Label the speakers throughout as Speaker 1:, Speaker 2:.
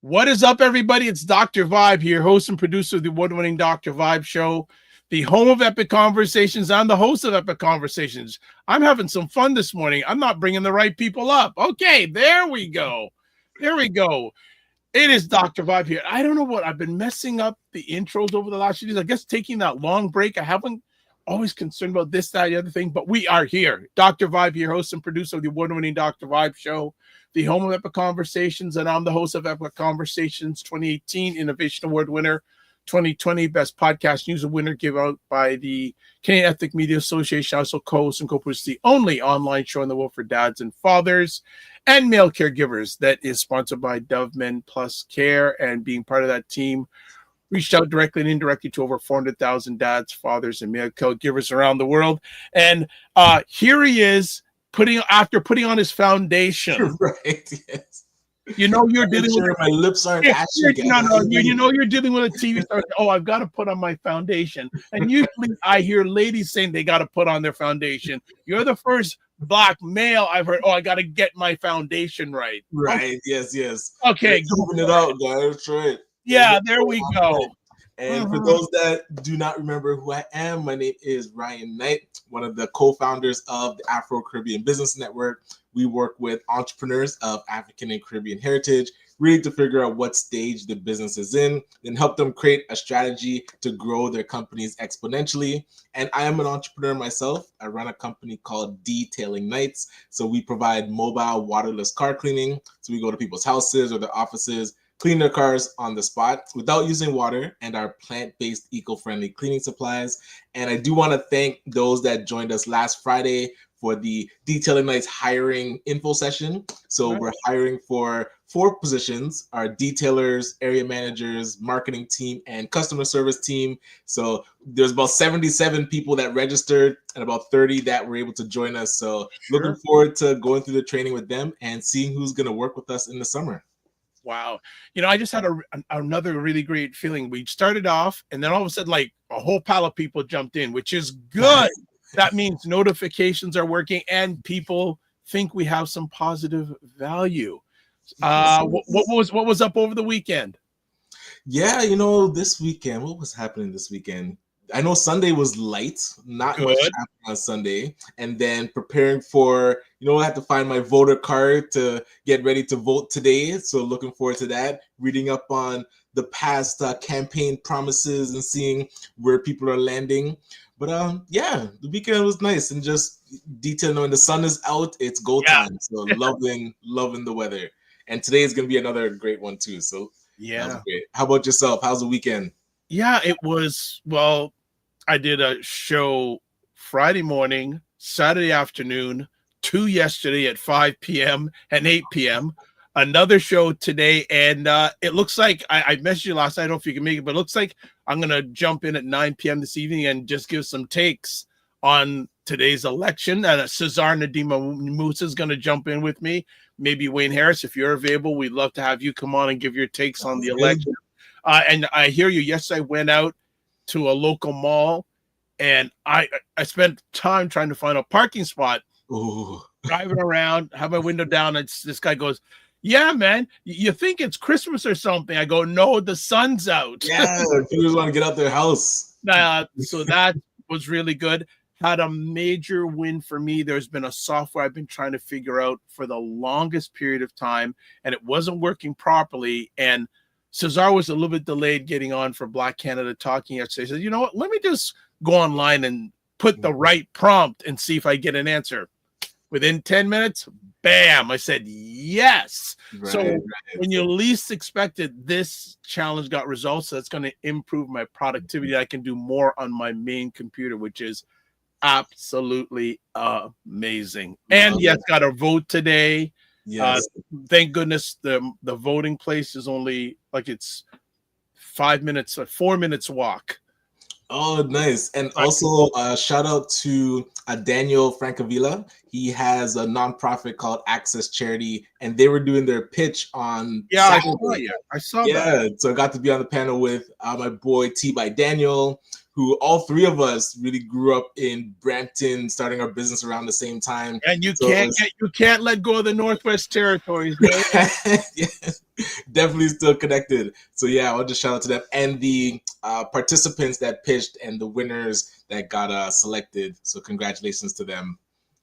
Speaker 1: What is up, everybody? It's Dr. Vibe here, host and producer of the award-winning Dr. Vibe Show, the home of Epic Conversations. I'm the host of Epic Conversations. I'm having some fun this morning. I'm not bringing the right people up. Okay, there we go. There we go. It is Dr. Vibe here. I don't know what I've been messing up the intros over the last few days. I guess taking that long break. I haven't always concerned about this, that, the other thing, but we are here. Dr. Vibe here, host and producer of the award-winning Dr. Vibe Show, the home of Epic Conversations, and I'm the host of Epic Conversations 2018 Innovation Award winner, 2020 Best Podcast News Award winner given out by the Canadian Ethnic Media Association. I also co-host and co-produce the only online show in the world for dads and fathers and male caregivers that is sponsored by Dove Men Plus Care, and being part of that team, reached out directly and indirectly to over 400,000 dads, fathers, and male caregivers around the world. And here he is putting on his foundation.
Speaker 2: Right. Yes.
Speaker 1: You know you're dealing with
Speaker 2: my lips aren't ashy.
Speaker 1: You know you're dealing with a TV star. Oh, I've got to put on my foundation. And usually I hear ladies saying they got to put on their foundation. You're the first Black male I've heard. Oh, I got to get my foundation right.
Speaker 2: Right.
Speaker 1: Okay.
Speaker 2: Yes.
Speaker 1: Okay.
Speaker 2: Moving it out, guys. That's right.
Speaker 1: Yeah, there we go.
Speaker 2: And for those that do not remember who I am, my name is Ryan Knight, one of the co-founders of the Afro-Caribbean Business Network. We work with entrepreneurs of African and Caribbean heritage, really to figure out what stage the business is in, then help them create a strategy to grow their companies exponentially. And I am an entrepreneur myself. I run a company called Detailing Nights. So we provide mobile waterless car cleaning. So we go to people's houses or their offices, clean their cars on the spot without using water, and our plant-based eco-friendly cleaning supplies. And I do want to thank those that joined us last Friday for the Detailing Nights hiring info session. So we're hiring for 4 positions: our detailers, area managers, marketing team, and customer service team. So there's about 77 people that registered and about 30 that were able to join us. So looking forward to going through the training with them and seeing who's going to work with us in the summer.
Speaker 1: Wow. You know, I just had another really great feeling. We started off and then all of a sudden, like a whole pile of people jumped in, which is good. That means notifications are working and people think we have some positive value. What was up over the weekend?
Speaker 2: Yeah, you know, this weekend, what was happening this weekend? I know Sunday was light, not much happening on Sunday. And then preparing for, I had to find my voter card to get ready to vote today. So looking forward to that, reading up on the past campaign promises and seeing where people are landing. But yeah, the weekend was nice, and just detailing when the sun is out, it's go time. So loving the weather. And today is going to be another great one too. So yeah, great. How about yourself? How's the weekend?
Speaker 1: Yeah, it was, well, I did a show Friday morning, Saturday afternoon, 2 yesterday at 5 p.m. and 8 p.m., another show today, and it looks like, I messaged you last night, I don't know if you can make it, but it looks like I'm going to jump in at 9 p.m. this evening and just give some takes on today's election. And Cesar Nadima Musa is going to jump in with me. Maybe Wayne Harris, if you're available, we'd love to have you come on and give your takes on the election. And I hear you. Yesterday I went out to a local mall, and I spent time trying to find a parking spot.
Speaker 2: Ooh.
Speaker 1: Driving around, have my window down, and this guy goes, "Yeah, man, you think it's Christmas or something?" I go, "No, the sun's out."
Speaker 2: Yeah, people want to get out their house.
Speaker 1: So that was really good. Had a major win for me. There's been a software I've been trying to figure out for the longest period of time, and it wasn't working properly. And Cesar was a little bit delayed getting on for Black Canada Talking yesterday. He said, "You know what? Let me just go online and put the right prompt and see if I get an answer." Within 10 minutes, bam, I said yes. So when you least expected, this challenge got results. So that's going to improve my productivity. I can do more on my main computer, which is absolutely amazing. And yes, got a vote today.
Speaker 2: Yes.
Speaker 1: Thank goodness the voting place is only like it's 4 minutes walk.
Speaker 2: Oh, nice. And also shout out to Daniel Francavilla. He has a nonprofit called Access Charity, and they were doing their pitch on Saturday.
Speaker 1: I saw that.
Speaker 2: So I got to be on the panel with my boy T by Daniel, who all three of us really grew up in Brampton, starting our business around the same time.
Speaker 1: And you
Speaker 2: So
Speaker 1: you can't let go of the Northwest Territories, man.
Speaker 2: yeah, definitely still connected. So yeah, I'll just shout out to them and the participants that pitched and the winners that got selected. So congratulations to them.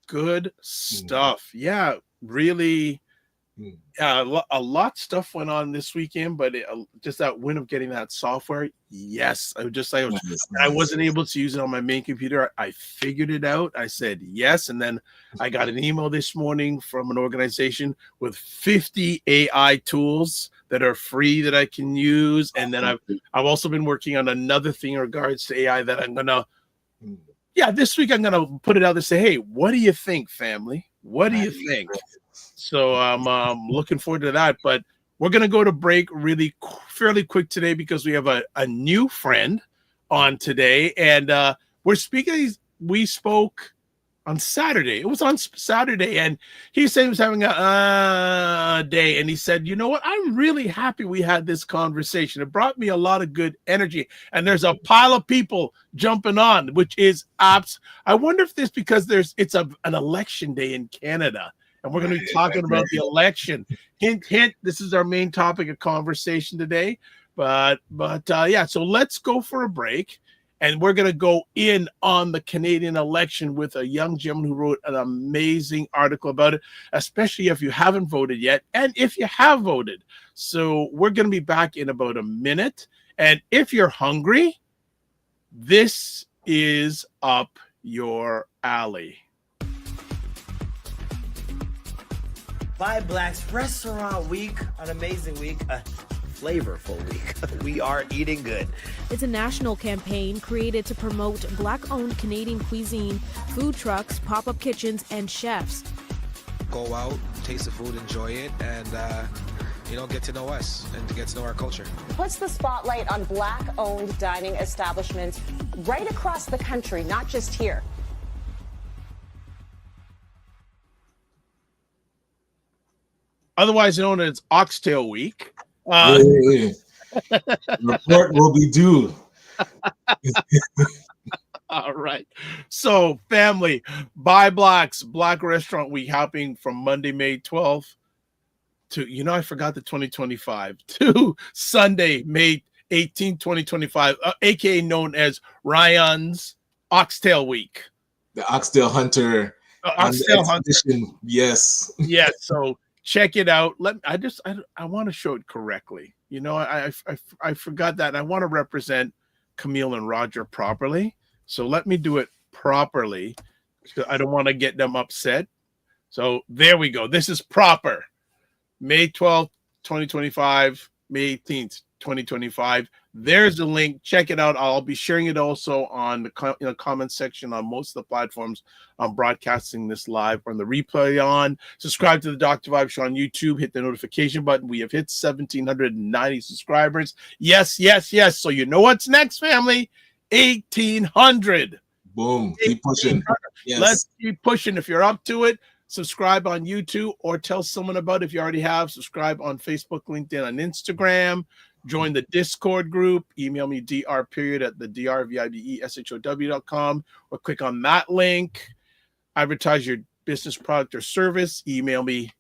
Speaker 1: Good stuff. Yeah, really. A lot stuff went on this weekend, but just that win of getting that software. Yes, I wasn't able to use it on my main computer. I figured it out. I said yes, and then I got an email this morning from an organization with 50 AI tools that are free that I can use. And then I've also been working on another thing in regards to AI that I'm gonna. Yeah, this week I'm gonna put it out there and say, hey, what do you think, family? What do you think? So I'm looking forward to that. But we're going to go to break fairly quick today because we have a new friend on today. And we spoke on Saturday. It was on Saturday. And he said he was having a day. And he said, you know what? I'm really happy we had this conversation. It brought me a lot of good energy. And there's a pile of people jumping on, which is I wonder if this because it's an election day in Canada. And we're going to be talking about the election. Hint, hint. This is our main topic of conversation today. But yeah, so let's go for a break. And we're going to go in on the Canadian election with a young gentleman who wrote an amazing article about it, especially if you haven't voted yet and if you have voted. So we're going to be back in about a minute. And if you're hungry, this is up your alley.
Speaker 3: Vibe Black's Restaurant Week, an amazing week, a flavorful week. We are eating good.
Speaker 4: It's a national campaign created to promote Black-owned Canadian cuisine, food trucks, pop-up kitchens, and chefs.
Speaker 5: Go out, taste the food, enjoy it, and get to know us and to get to know our culture.
Speaker 6: Puts the spotlight on Black-owned dining establishments right across the country, not just here.
Speaker 1: Otherwise known as Oxtail Week.
Speaker 2: Report will be due.
Speaker 1: All right. So, family, Buy Black's Black Restaurant Week happening from Monday, May 12th to, I forgot the 2025, to Sunday, May 18th, 2025, aka known as Ryan's Oxtail Week.
Speaker 2: The Oxtail Hunter.
Speaker 1: Oxtail Hunter.
Speaker 2: Yes.
Speaker 1: Yes. So, check it out. I want to show it correctly. I forgot that. And I want to represent Camille and Roger properly. So let me do it properly. I don't want to get them upset. So there we go. This is proper. May 12th, 2025, May 18th, 2025. There's the link. Check it out. I'll be sharing it also on the comment section on most of the platforms. I'm broadcasting this live on the replay on. Subscribe to the Dr. Vibe Show on YouTube. Hit the notification button. We have hit 1,790 subscribers. Yes, yes, yes. So you know what's next, family? 1,800.
Speaker 2: Boom. Keep pushing. Yes.
Speaker 1: Let's keep pushing. If you're up to it, subscribe on YouTube or tell someone about it if you already have. Subscribe on Facebook, LinkedIn, and Instagram. Join the Discord group. Email me dr@vibeshow.com or click on that link. Advertise your business product or service. Email me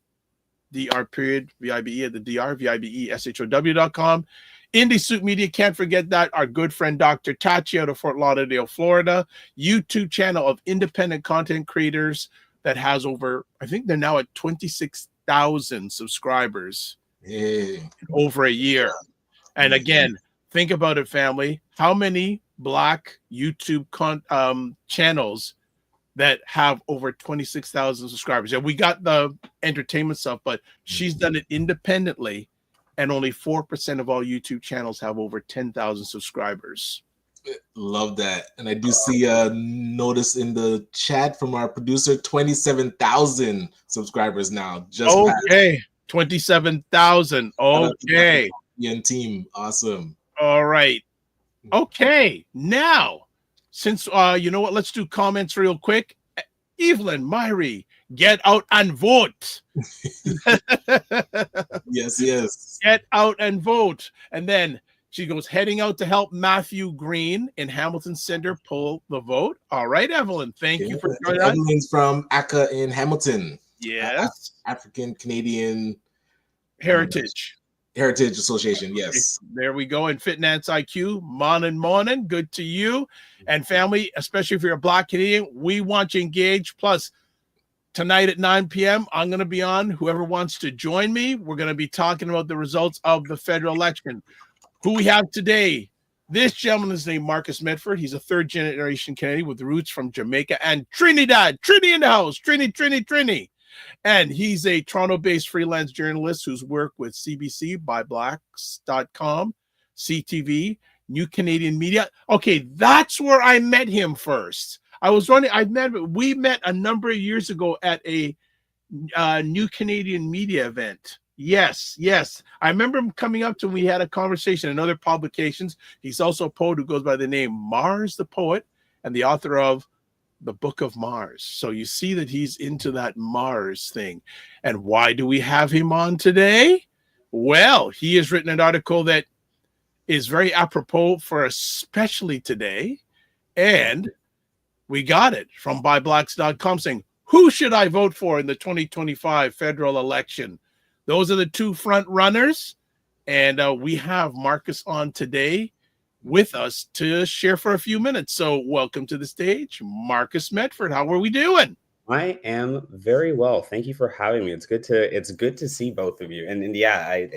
Speaker 1: dr@vibeshow.com. Indie Soup Media, can't forget that. Our good friend Dr. Tachi out of Fort Lauderdale, Florida. YouTube channel of independent content creators that has over, I think they're now at 26,000 subscribers in over a year. And again, think about it, family. How many Black YouTube channels that have over 26,000 subscribers? And we got the entertainment stuff, but she's done it independently. And only 4% of all YouTube channels have over 10,000 subscribers.
Speaker 2: Love that. And I do see a notice in the chat from our producer, 27,000 subscribers now.
Speaker 1: Okay. 27,000. Okay.
Speaker 2: Team. Awesome.
Speaker 1: All right. Okay. Now, since you know what, let's do comments real quick. Evelyn, Myrie, get out and vote.
Speaker 2: Yes.
Speaker 1: Get out and vote. And then She goes, heading out to help Matthew Green in Hamilton Center pull the vote. All right, Evelyn, thank you for joining us.
Speaker 2: Evelyn's from ACA in Hamilton.
Speaker 1: Yes.
Speaker 2: African Canadian
Speaker 1: Heritage
Speaker 2: Association. Yes.
Speaker 1: There we go. And Fitness IQ, morning. Good to you. And family, especially if you're a Black Canadian, we want you engaged. Plus, tonight at 9 p.m., I'm going to be on. Whoever wants to join me, we're going to be talking about the results of the federal election. Who we have today, this gentleman is named Marcus Medford. He's a third-generation Canadian with roots from Jamaica and Trinidad. Trini in the house. Trini. And he's a Toronto-based freelance journalist who's worked with CBC, ByBlacks.com, CTV, New Canadian Media. Okay, that's where I met him first. We met a number of years ago at a New Canadian Media event. Yes. I remember him coming up to me. We had a conversation in other publications. He's also a poet who goes by the name Mars the Poet and the author of The Book of Mars. So you see that he's into that Mars thing. And why do we have him on today? Well, he has written an article that is very apropos for especially today. And we got it from ByBlacks.com saying, who should I vote for in the 2025 federal election? Those are the two front runners. And we have Marcus on today with us to share for a few minutes. So welcome to the stage, Marcus Medford. How are we doing?
Speaker 7: I am very well. Thank you for having me. It's good to see both of you. And yeah,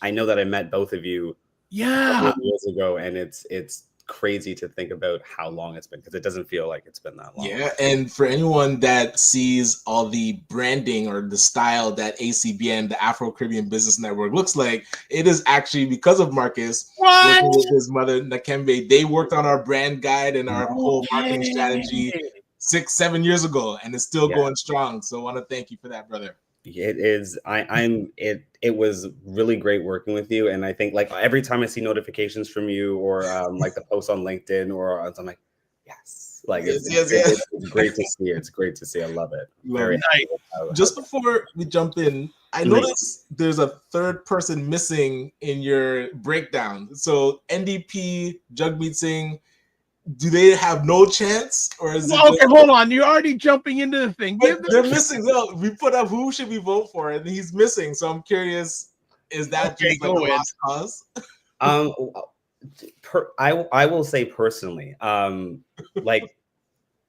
Speaker 7: I know that I met both of you a couple of years ago, and it's crazy to think about how long it's been, because it doesn't feel like it's been that long.
Speaker 2: Yeah, and for anyone that sees all the branding or the style that ACBN, the Afro-Caribbean Business Network, looks like, it is actually because of Marcus working with his mother, Nakembe. They worked on our brand guide and our whole marketing strategy 6-7 years ago, and it's still going strong. So I want to thank you for that, brother.
Speaker 7: It is. It was really great working with you, and I think like every time I see notifications from you or like the post on LinkedIn or I'm like, yes, like it's great to see. It's great to see. I love it. Very
Speaker 2: nice. Just before we jump in, I noticed there's a third person missing in your breakdown. So NDP, Jagmeet Singh, do they have no chance, or is it?
Speaker 1: Okay, hold on. You're already jumping into the thing.
Speaker 2: They're missing. No, we put up who should we vote for, and he's missing. So I'm curious, is that just like a lost cause?
Speaker 7: I will say personally, like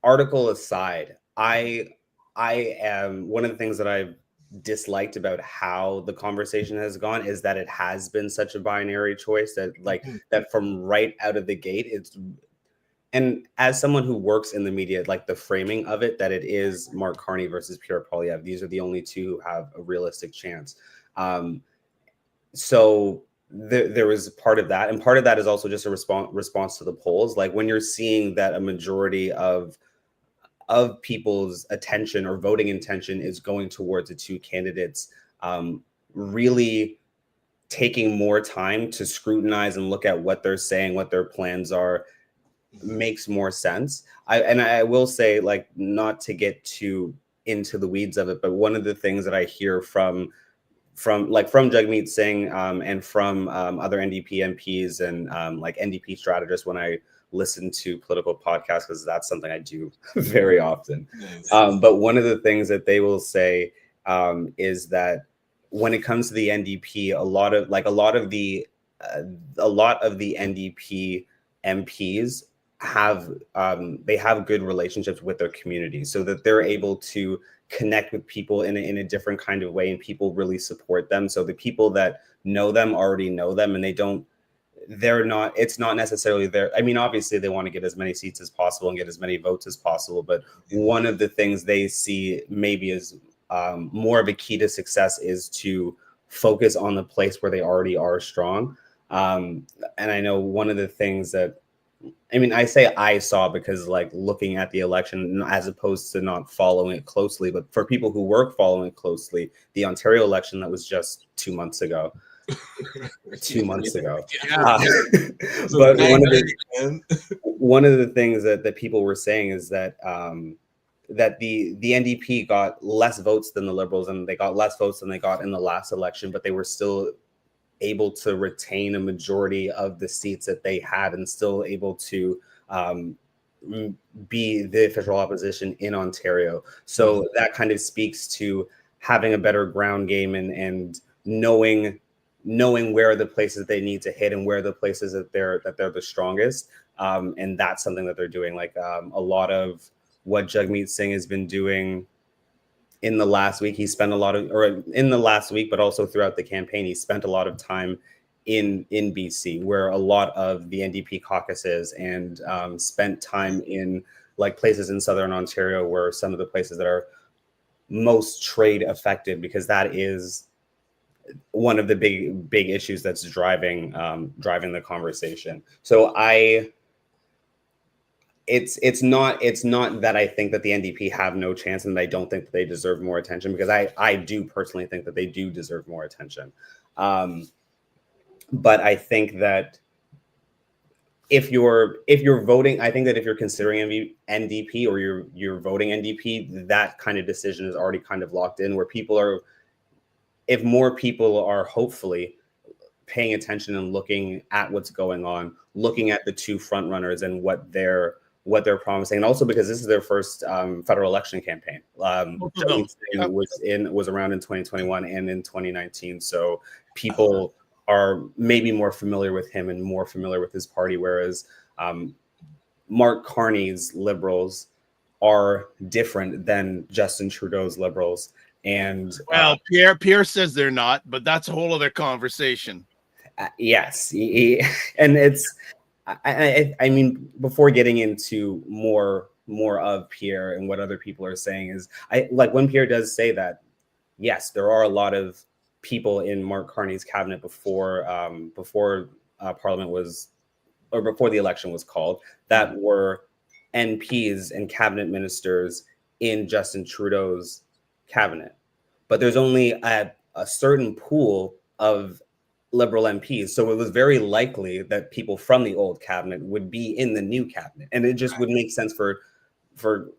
Speaker 7: article aside, I am one of the things that I've disliked about how the conversation has gone is that it has been such a binary choice that that from right out of the gate it's. And as someone who works in the media, like the framing of it, that it is Mark Carney versus Pierre Poilievre. These are the only two who have a realistic chance. So there was part of that. And part of that is also just a response to the polls. Like when you're seeing that a majority of people's attention or voting intention is going towards the two candidates, really taking more time to scrutinize and look at what they're saying, what their plans are, makes more sense. I will say, like, not to get too into the weeds of it, but one of the things that I hear from Jagmeet Singh and from other NDP MPs and like NDP strategists when I listen to political podcasts, because that's something I do very often. But one of the things that they will say is that when it comes to the NDP, a lot of the NDP MPs have good relationships with their community, so that they're able to connect with people in a different kind of way, and people really support them. So the people that know them already know them, and it's not necessarily there. I mean, obviously they want to get as many seats as possible and get as many votes as possible, but one of the things they see maybe as more of a key to success is to focus on the place where they already are strong. And I know one of the things that, I mean, I say I saw because like looking at the election as opposed to not following it closely, but for people who were following it closely, the Ontario election that was just 2 months ago. But one of the things that people were saying is that that the NDP got less votes than the Liberals, and they got less votes than they got in the last election, but they were still able to retain a majority of the seats that they had and still able to be the official opposition in Ontario. So that kind of speaks to having a better ground game and knowing where the places they need to hit and where the places that they're the strongest. And that's something that they're doing. Like a lot of what Jagmeet Singh has been doing in the last week. He spent in the last week, but also throughout the campaign, he spent a lot of time in BC, where a lot of the NDP caucuses, and spent time in like places in Southern Ontario, where some of the places that are most trade affected, because that is one of the big issues that's driving the conversation. So it's not that I think that the NDP have no chance and I don't think that they deserve more attention, because I do personally think that they do deserve more attention. But I think that if you're voting, I think that if you're considering NDP or you're voting NDP, that kind of decision is already kind of locked in, where if more people are hopefully paying attention and looking at what's going on, looking at the two front runners and what they're promising, and also because this is their first federal election campaign. Was around in 2021 and in 2019, so people are maybe more familiar with him and more familiar with his party, whereas Mark Carney's Liberals are different than Justin Trudeau's Liberals. And
Speaker 1: Pierre says they're not, but that's a whole other conversation.
Speaker 7: Yes, and it's. I mean, before getting into more of Pierre and what other people are saying, is when Pierre does say that, yes, there are a lot of people in Mark Carney's cabinet before Parliament was, or before the election was called, that were NPs and cabinet ministers in Justin Trudeau's cabinet. But there's only a certain pool of Liberal MPs, so it was very likely that people from the old cabinet would be in the new cabinet, and it just would make sense for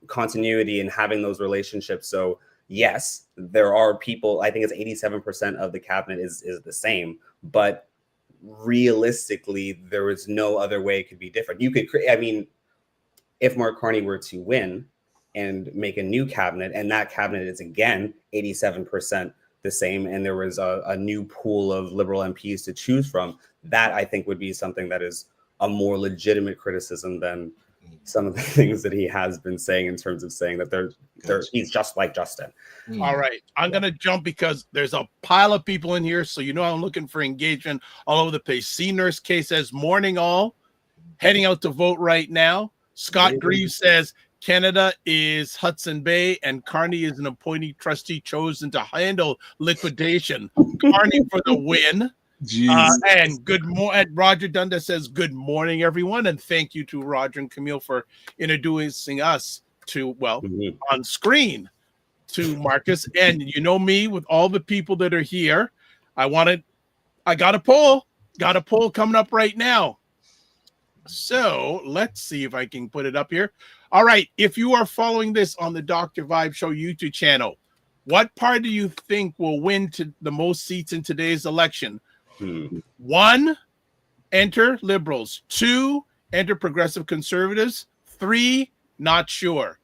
Speaker 7: continuity and having those relationships. So yes, there are people, I think it's 87% of the cabinet is the same, but realistically there is no other way it could be different. You could create, I mean, if Mark Carney were to win and make a new cabinet, and that cabinet is again 87% the same, and there was a new pool of Liberal MPs to choose from, that I think would be something that is a more legitimate criticism than some of the things that he has been saying, in terms of saying that he's just like Justin.
Speaker 1: All right, I'm gonna jump because there's a pile of people in here, so I'm looking for engagement all over the place. C Nurse K says, morning all, heading out to vote right now. Scott Greaves says, Canada is Hudson Bay, and Carney is an appointee trustee chosen to handle liquidation. Carney for the win. And good morning. Roger Dundas says, good morning, everyone. And thank you to Roger and Camille for introducing us to, on screen, to Marcus. And you know me, with all the people that are here, I got a poll coming up right now. So let's see if I can put it up here. All right. If you are following this on the Dr. Vibe Show YouTube channel, what party do you think will win to the most seats in today's election? 1, enter Liberals. 2, enter Progressive Conservatives. 3, not sure.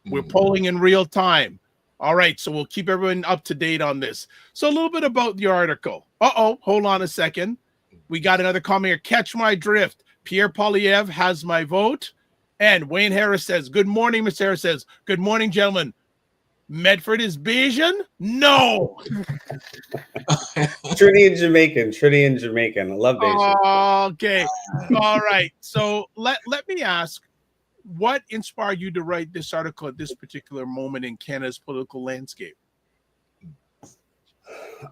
Speaker 1: We're polling in real time. All right. So we'll keep everyone up to date on this. So a little bit about the article. Hold on a second. We got another comment here. Catch my drift. Pierre Poilievre has my vote. And Wayne Harris says, good morning. Miss Harris says, good morning, gentlemen. Medford is Bayesian? No.
Speaker 7: Trinity and Jamaican. I love Bayesian.
Speaker 1: Okay. All right. So let me ask, what inspired you to write this article at this particular moment in Canada's political landscape?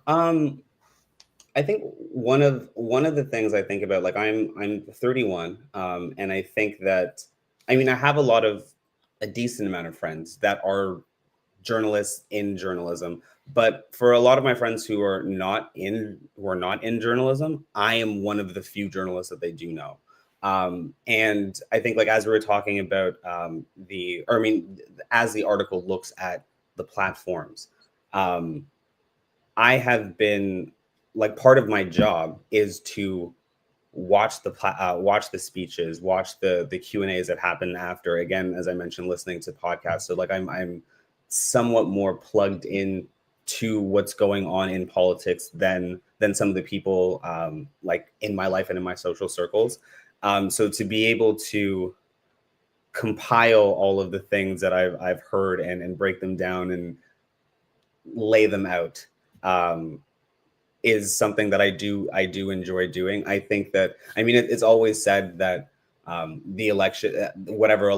Speaker 7: I think one of the things I think about, like I'm 31, and I think that, I have a decent amount of friends that are journalists in journalism, but for a lot of my friends who are not in journalism, I am one of the few journalists that they do know. And I think, like, as we were talking about as the article looks at the platforms, I have been like part of my job is to watch the speeches, watch the Q&As that happen after. Again, as I mentioned, listening to podcasts. So like I'm somewhat more plugged in to what's going on in politics than some of the people like in my life and in my social circles. So to be able to compile all of the things that I've heard and break them down and lay them out is something that I do enjoy doing. I think that, I mean, it's always said that the election, whatever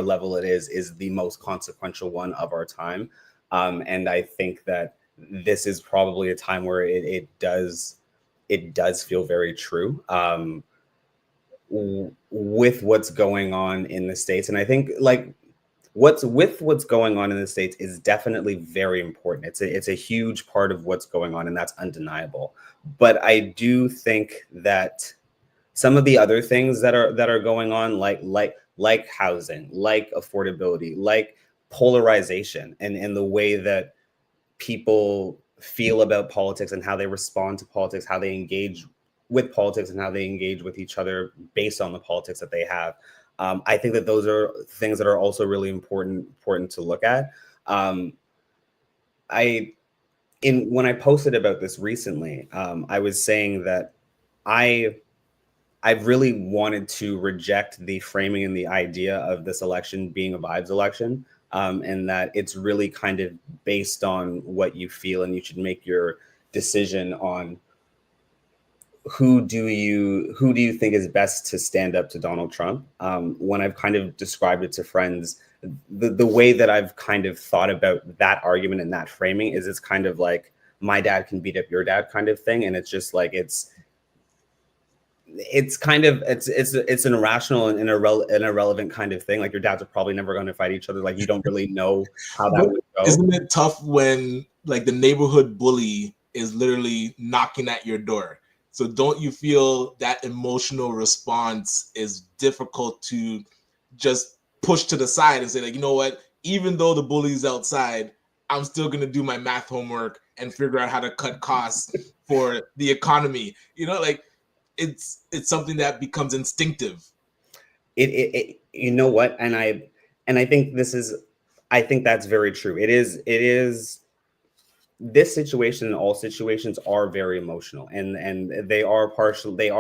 Speaker 7: level it is the most consequential one of our time. And I think that this is probably a time where it does feel very true with what's going on in the States. And I think like what's going on in the States is definitely very important. It's a huge part of what's going on, and that's undeniable. But I do think that some of the other things that are going on, like housing, like affordability, like polarization, and the way that people feel about politics and how they respond to politics, how they engage with politics, and how they engage with each other based on the politics that they have. I think that those are things that are also really important to look at. When I posted about this recently, I was saying that I've really wanted to reject the framing and the idea of this election being a vibes election, and that it's really kind of based on what you feel, and you should make your decision on who do you think is best to stand up to Donald Trump. When I've kind of described it to friends, the way that I've kind of thought about that argument and that framing is it's kind of like my dad can beat up your dad kind of thing, and it's just like it's an irrational and irrelevant kind of thing. Like your dads are probably never going to fight each other. Like you don't really know how that would go.
Speaker 2: Isn't it tough when like the neighborhood bully is literally knocking at your door? So don't you feel that emotional response is difficult to just push to the side and say like, you know what, even though the bully's outside, I'm still going to do my math homework and figure out how to cut costs for the economy. You know, like it's something that becomes instinctive.
Speaker 7: It you know what? And I think I think that's very true. It is this situation and all situations are very emotional, and they are partially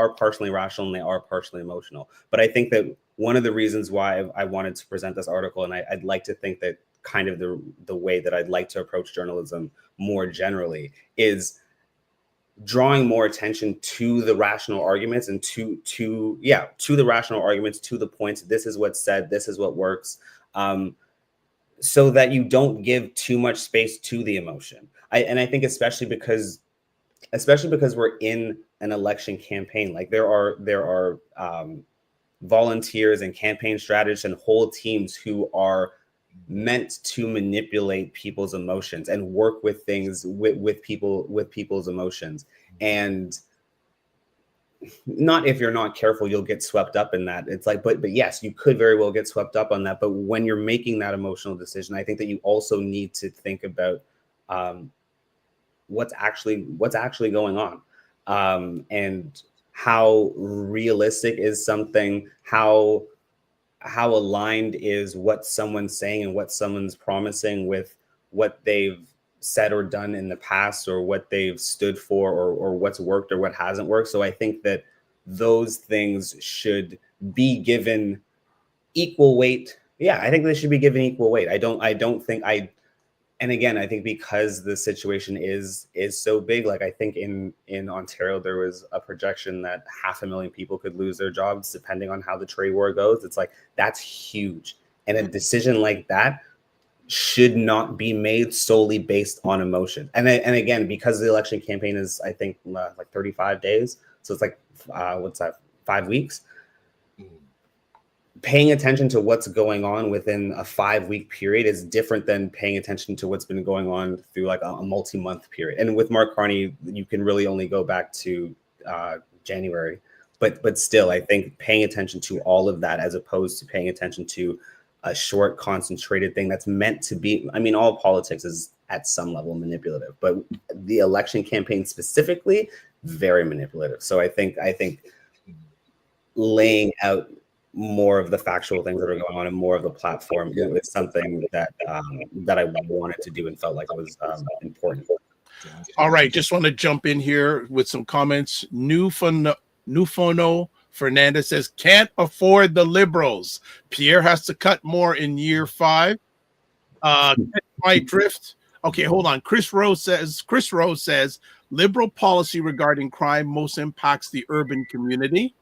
Speaker 7: rational and they are partially emotional. But I think that one of the reasons why I wanted to present this article, and I'd like to think that kind of the way that I'd like to approach journalism more generally is drawing more attention to the rational arguments and to the rational arguments, to the points. This is what's said, this is what works, so that you don't give too much space to the emotion. I think especially because we're in an election campaign, like there are volunteers and campaign strategists and whole teams who are meant to manipulate people's emotions and work with things with people's emotions. And not if you're not careful, you'll get swept up in that. It's like, but yes, you could very well get swept up on that. But when you're making that emotional decision, I think that you also need to think about what's actually going on, and how realistic is something, how aligned is what someone's saying and what someone's promising with what they've said or done in the past, or what they've stood for, or what's worked or what hasn't worked. So I think that those things should be given equal weight. Yeah, I think they should be given equal weight. And again, I think because the situation is so big, like I think in Ontario, there was a projection that 500,000 people could lose their jobs depending on how the trade war goes. It's like, that's huge. And a decision like that should not be made solely based on emotion. And again, because the election campaign is, I think, like 35 days. So it's like, what's that, 5 weeks? Paying attention to what's going on within a 5-week period is different than paying attention to what's been going on through like a multi-month period. And with Mark Carney, you can really only go back to January. But still, I think paying attention to all of that, as opposed to paying attention to a short, concentrated thing that's meant to be, I mean, all politics is at some level manipulative. But the election campaign specifically, very manipulative. So I think laying out more of the factual things that are going on and more of the platform is something that that I wanted to do and felt like it was important.
Speaker 1: All right, just want to jump in here with some comments. Nufono Fernandez says, can't afford the liberals. Pierre has to cut more in year 5. My drift. Okay, hold on. Chris Rose says liberal policy regarding crime most impacts the urban community.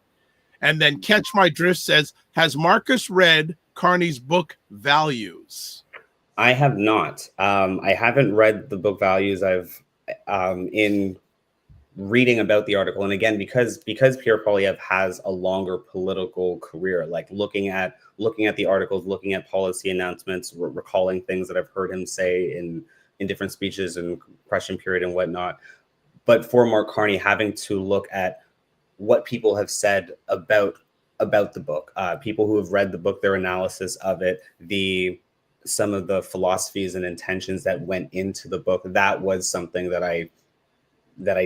Speaker 1: And then Catch My Drift says, has Marcus read Carney's book Values?
Speaker 7: I have not. I haven't read the book Values. I've in reading about the article, and again, because Pierre Poilievre has a longer political career, like looking at the articles, looking at policy announcements, recalling things that I've heard him say in different speeches and question period and whatnot. But for Mark Carney, having to look at what people have said about the book, people who have read the book, their analysis of it, some of the philosophies and intentions that went into the book, that was something that I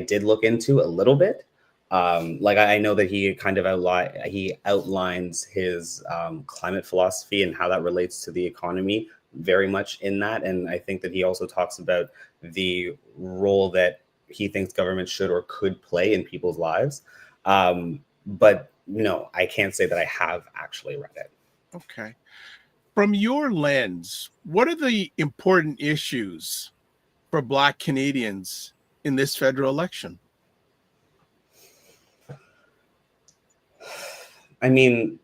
Speaker 7: did look into a little bit. Like I know that he kind of outlines his climate philosophy and how that relates to the economy very much in that. And I think that he also talks about the role that he thinks government should or could play in people's lives. But no, I can't say that I have actually read it.
Speaker 1: Okay. From your lens, what are the important issues for Black Canadians in this federal election?
Speaker 7: I mean,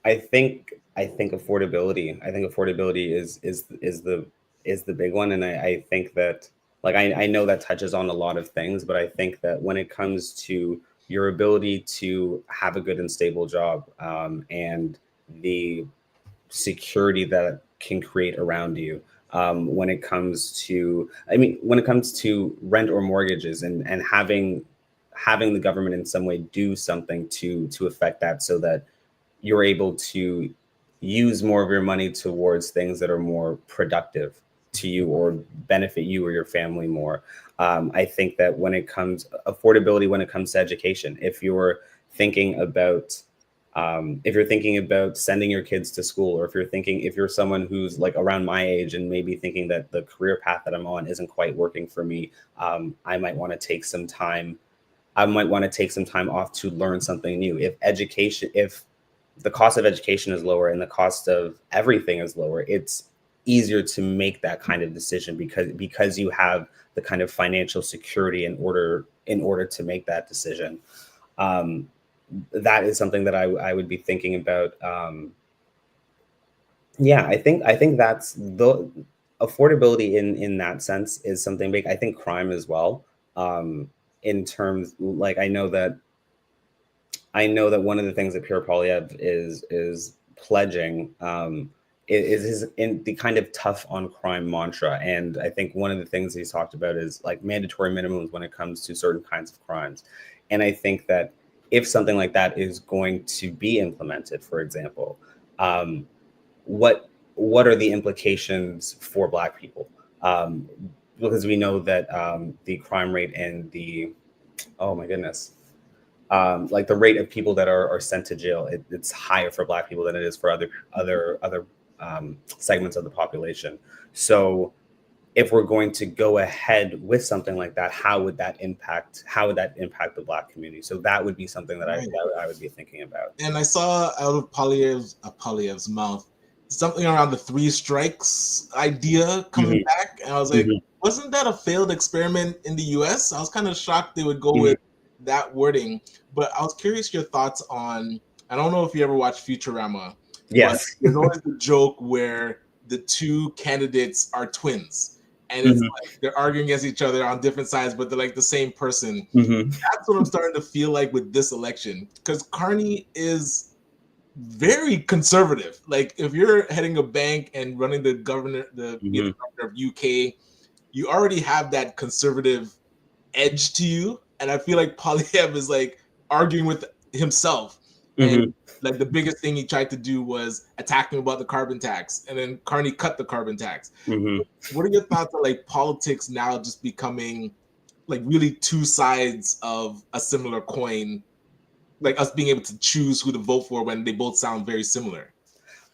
Speaker 7: I think affordability. I think affordability is the big one, and I think that, like, I know that touches on a lot of things, but I think that when it comes to your ability to have a good and stable job, and the security that can create around you, when it comes to rent or mortgages, and having the government in some way do something to affect that, so that you're able to use more of your money towards things that are more productive to you or benefit you or your family more. I think that when it comes affordability, when it comes to education, if you're thinking about sending your kids to school, or if you're someone who's like around my age and maybe thinking that the career path that I'm on isn't quite working for me, I might want to take some time off to learn something new. If the cost of education is lower and the cost of everything is lower, it's easier to make that kind of decision because you have the kind of financial security in order to make that decision. That is something that I would be thinking about. I think that's the affordability in that sense is something big. I think crime as well. In terms, like, I know that one of the things that Pierre Poilievre is pledging is in the kind of tough on crime mantra. And I think one of the things he's talked about is like mandatory minimums when it comes to certain kinds of crimes. And I think that if something like that is going to be implemented, for example, what are the implications for Black people? Because we know that the crime rate and like the rate of people that are sent to jail, it's higher for Black people than it is for other segments of the population. So if we're going to go ahead with something like that, how would that impact the Black community? So that would be something that I would be thinking about.
Speaker 2: And I saw out of Poilievre's mouth something around the 3 strikes idea coming back, and I was like, wasn't that a failed experiment in the US? I was kind of shocked they would go with that wording, but I was curious your thoughts on, I don't know if you ever watched Futurama.
Speaker 7: Yes.
Speaker 2: There's always the joke where the 2 candidates are twins, and it's like they're arguing against each other on different sides, but they're like the same person. That's what I'm starting to feel like with this election, because Carney is very conservative. Like, if you're heading a bank and running the governor of UK, you already have that conservative edge to you. And I feel like Poilievre is like arguing with himself. And like the biggest thing he tried to do was attack him about the carbon tax, and then Carney cut the carbon tax. What are your thoughts on like politics now just becoming like really two sides of a similar coin, like us being able to choose who to vote for when they both sound very similar?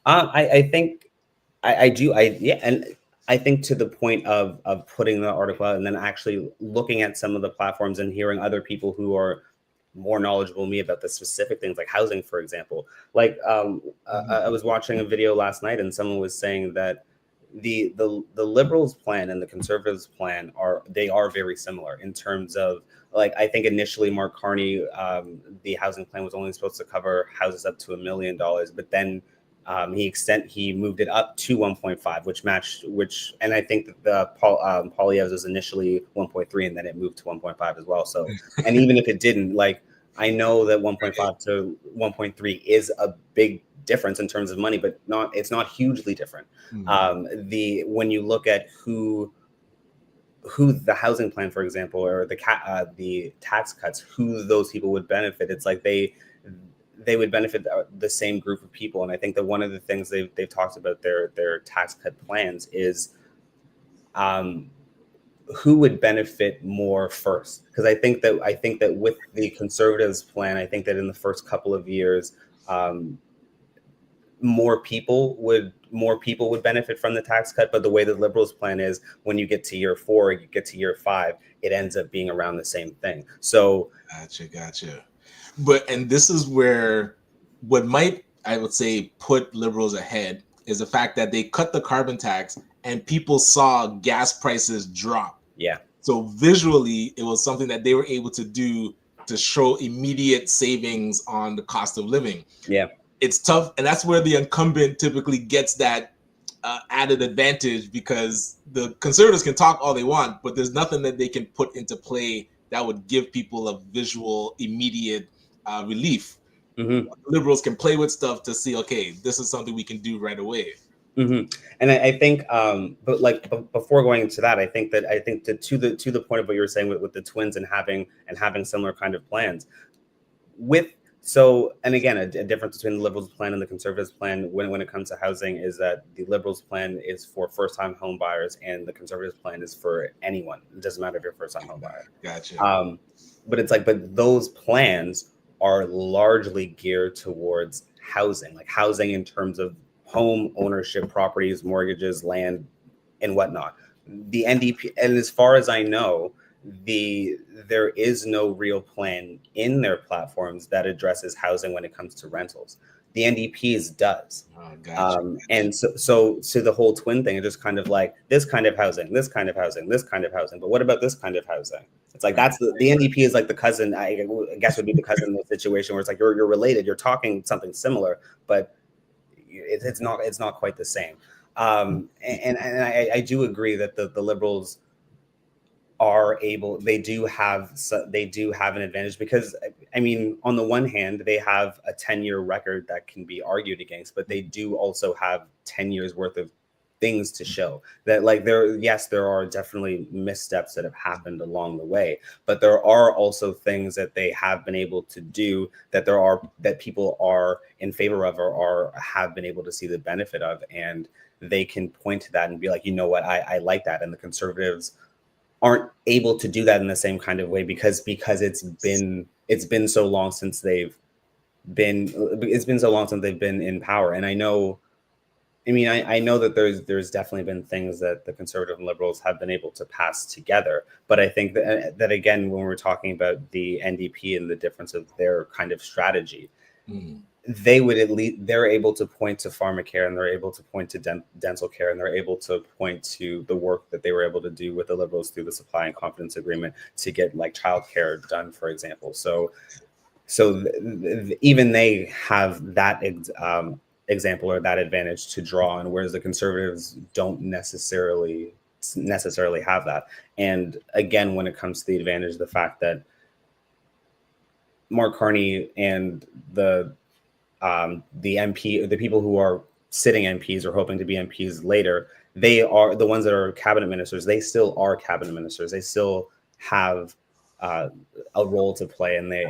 Speaker 7: I think I do. And I think to the point of putting the article out and then actually looking at some of the platforms and hearing other people who are more knowledgeable than me about the specific things like housing, for example. Like I was watching a video last night and someone was saying that the Liberals' plan and the Conservatives' plan are very similar in terms of, like, I think initially Mark Carney, the housing plan was only supposed to cover houses up to $1 million, but then he moved it up to 1.5, and I think that the Poilievre's was initially 1.3 and then it moved to 1.5 as well. So, and even if it didn't, like, I know that 1.5 to 1.3 is a big difference in terms of money, but it's not hugely different. When you look at who the housing plan, for example, or the tax cuts, who those people would benefit, it's like they would benefit the same group of people. And I think that one of the things they've talked about their tax cut plans is who would benefit more first. Because I think that with the Conservatives' plan, I think that in the first couple of years, more people would benefit from the tax cut. But the way the Liberals' plan is, when you get to year 4, you get to year 5, it ends up being around the same thing. So
Speaker 2: Gotcha. And this is where what might, I would say, put Liberals ahead is the fact that they cut the carbon tax and people saw gas prices drop.
Speaker 7: Yeah.
Speaker 2: So visually, it was something that they were able to do to show immediate savings on the cost of living.
Speaker 7: Yeah.
Speaker 2: It's tough. And that's where the incumbent typically gets that added advantage, because the Conservatives can talk all they want, but there's nothing that they can put into play that would give people a visual, immediate relief. Liberals can play with stuff to see, okay, this is something we can do right away.
Speaker 7: And I think, but like before going into that, I think that to the point of what you were saying with the twins and having similar kind of plans and again, a difference between the Liberals' plan and the Conservatives' plan when it comes to housing is that the Liberals' plan is for first-time home buyers and the Conservatives' plan is for anyone. It doesn't matter if you're a first-time home buyer.
Speaker 2: Gotcha.
Speaker 7: But it's like, but those plans are largely geared towards housing, like housing in terms of home ownership, properties, mortgages, land, and whatnot. The NDP, and as far as I know, there is no real plan in their platforms that addresses housing when it comes to rentals. The NDP's does.
Speaker 2: Oh, gotcha.
Speaker 7: And so the whole twin thing is just kind of like this kind of housing, this kind of housing, this kind of housing. But what about this kind of housing? It's like that's the NDP is like the cousin, I guess would be the cousin in the situation where it's like you're related, you're talking something similar, but it's not quite the same. And I do agree that the Liberals they do have an advantage, because I mean, on the one hand, they have a 10-year record that can be argued against, but they do also have 10 years worth of things to show that, like, there are definitely missteps that have happened along the way, but there are also things that they have been able to do that people are in favor of or have been able to see the benefit of, and they can point to that and be like, you know what, I like that. And the Conservatives aren't able to do that in the same kind of way because it's been so long since they've been in power. And I know that there's definitely been things that the Conservative and Liberals have been able to pass together. But I think that again, when we're talking about the NDP and the difference of their kind of strategy, they're able to point to pharmacare, and they're able to point to dental care, and they're able to point to the work that they were able to do with the Liberals through the supply and confidence agreement to get like childcare done, for example. So even they have that example or that advantage to draw on, whereas the Conservatives don't necessarily have that. And again, when it comes to the advantage, the fact that Mark Carney and the MP, the people who are sitting MPs or hoping to be MPs later, they are the ones that are cabinet ministers. They still are cabinet ministers. They still have a role to play, and they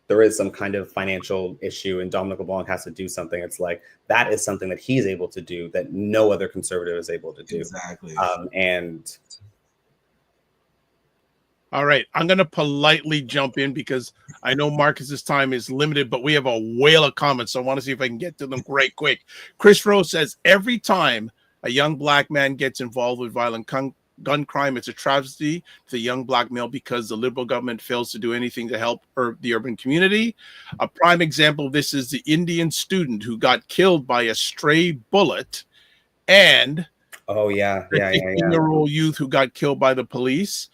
Speaker 7: there is some kind of financial issue and Dominic LeBlanc has to do something, it's like that is something that he's able to do that no other conservative is able to do.
Speaker 2: Exactly.
Speaker 7: And
Speaker 1: all right, I'm going to politely jump in because I know Marcus's time is limited, but we have a whale of comments, so I want to see if I can get to them right quick. Chris Rose says, every time a young black man gets involved with violent gun crime, it's a travesty to the young black male because the liberal government fails to do anything to help the urban community. A prime example of this is the Indian student who got killed by a stray bullet, and
Speaker 7: the
Speaker 1: 15-year-old youth who got killed by the police.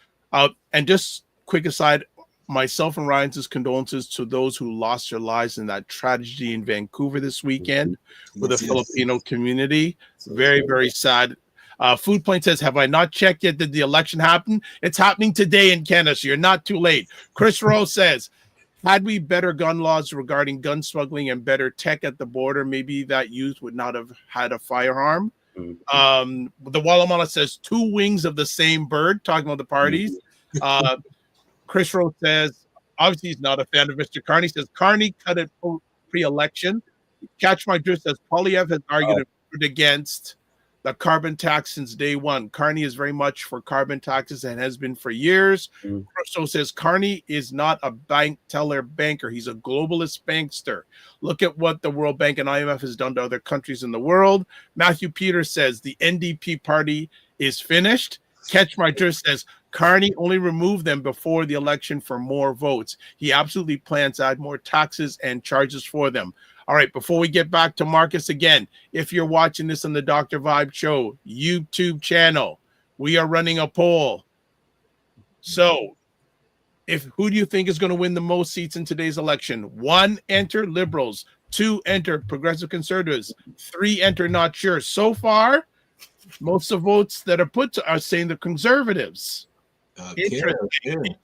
Speaker 1: And just quick aside, myself and Ryan's condolences to those who lost their lives in that tragedy in Vancouver this weekend with the Filipino community. Very, very sad. Food Plane says, have I not checked yet? Did the election happen? It's happening today in Canada, so you're not too late. Chris Rose says, had we better gun laws regarding gun smuggling and better tech at the border, maybe that youth would not have had a firearm. The Walamala says, two wings of the same bird, talking about the parties. Chris Rose says, obviously he's not a fan of Mr. Carney. Says Carney cut it pre-election. Catch My Drift says Poilievre has argued against the carbon tax since day one. Carney is very much for carbon taxes and has been for years. So says Carney is not a bank teller banker. He's a globalist bankster. Look at what the World Bank and IMF has done to other countries in the world. Matthew Peters says the NDP party is finished. Catch My Drift says Carney only removed them before the election for more votes. He absolutely plans to add more taxes and charges for them. All right, before we get back to Marcus again, if you're watching this on the Dr. Vibe Show YouTube channel, we are running a poll. So, who do you think is going to win the most seats in today's election? 1, enter Liberals. 2, enter Progressive Conservatives. 3, enter Not Sure. So far, most of the votes that are put are saying the Conservatives. Interesting.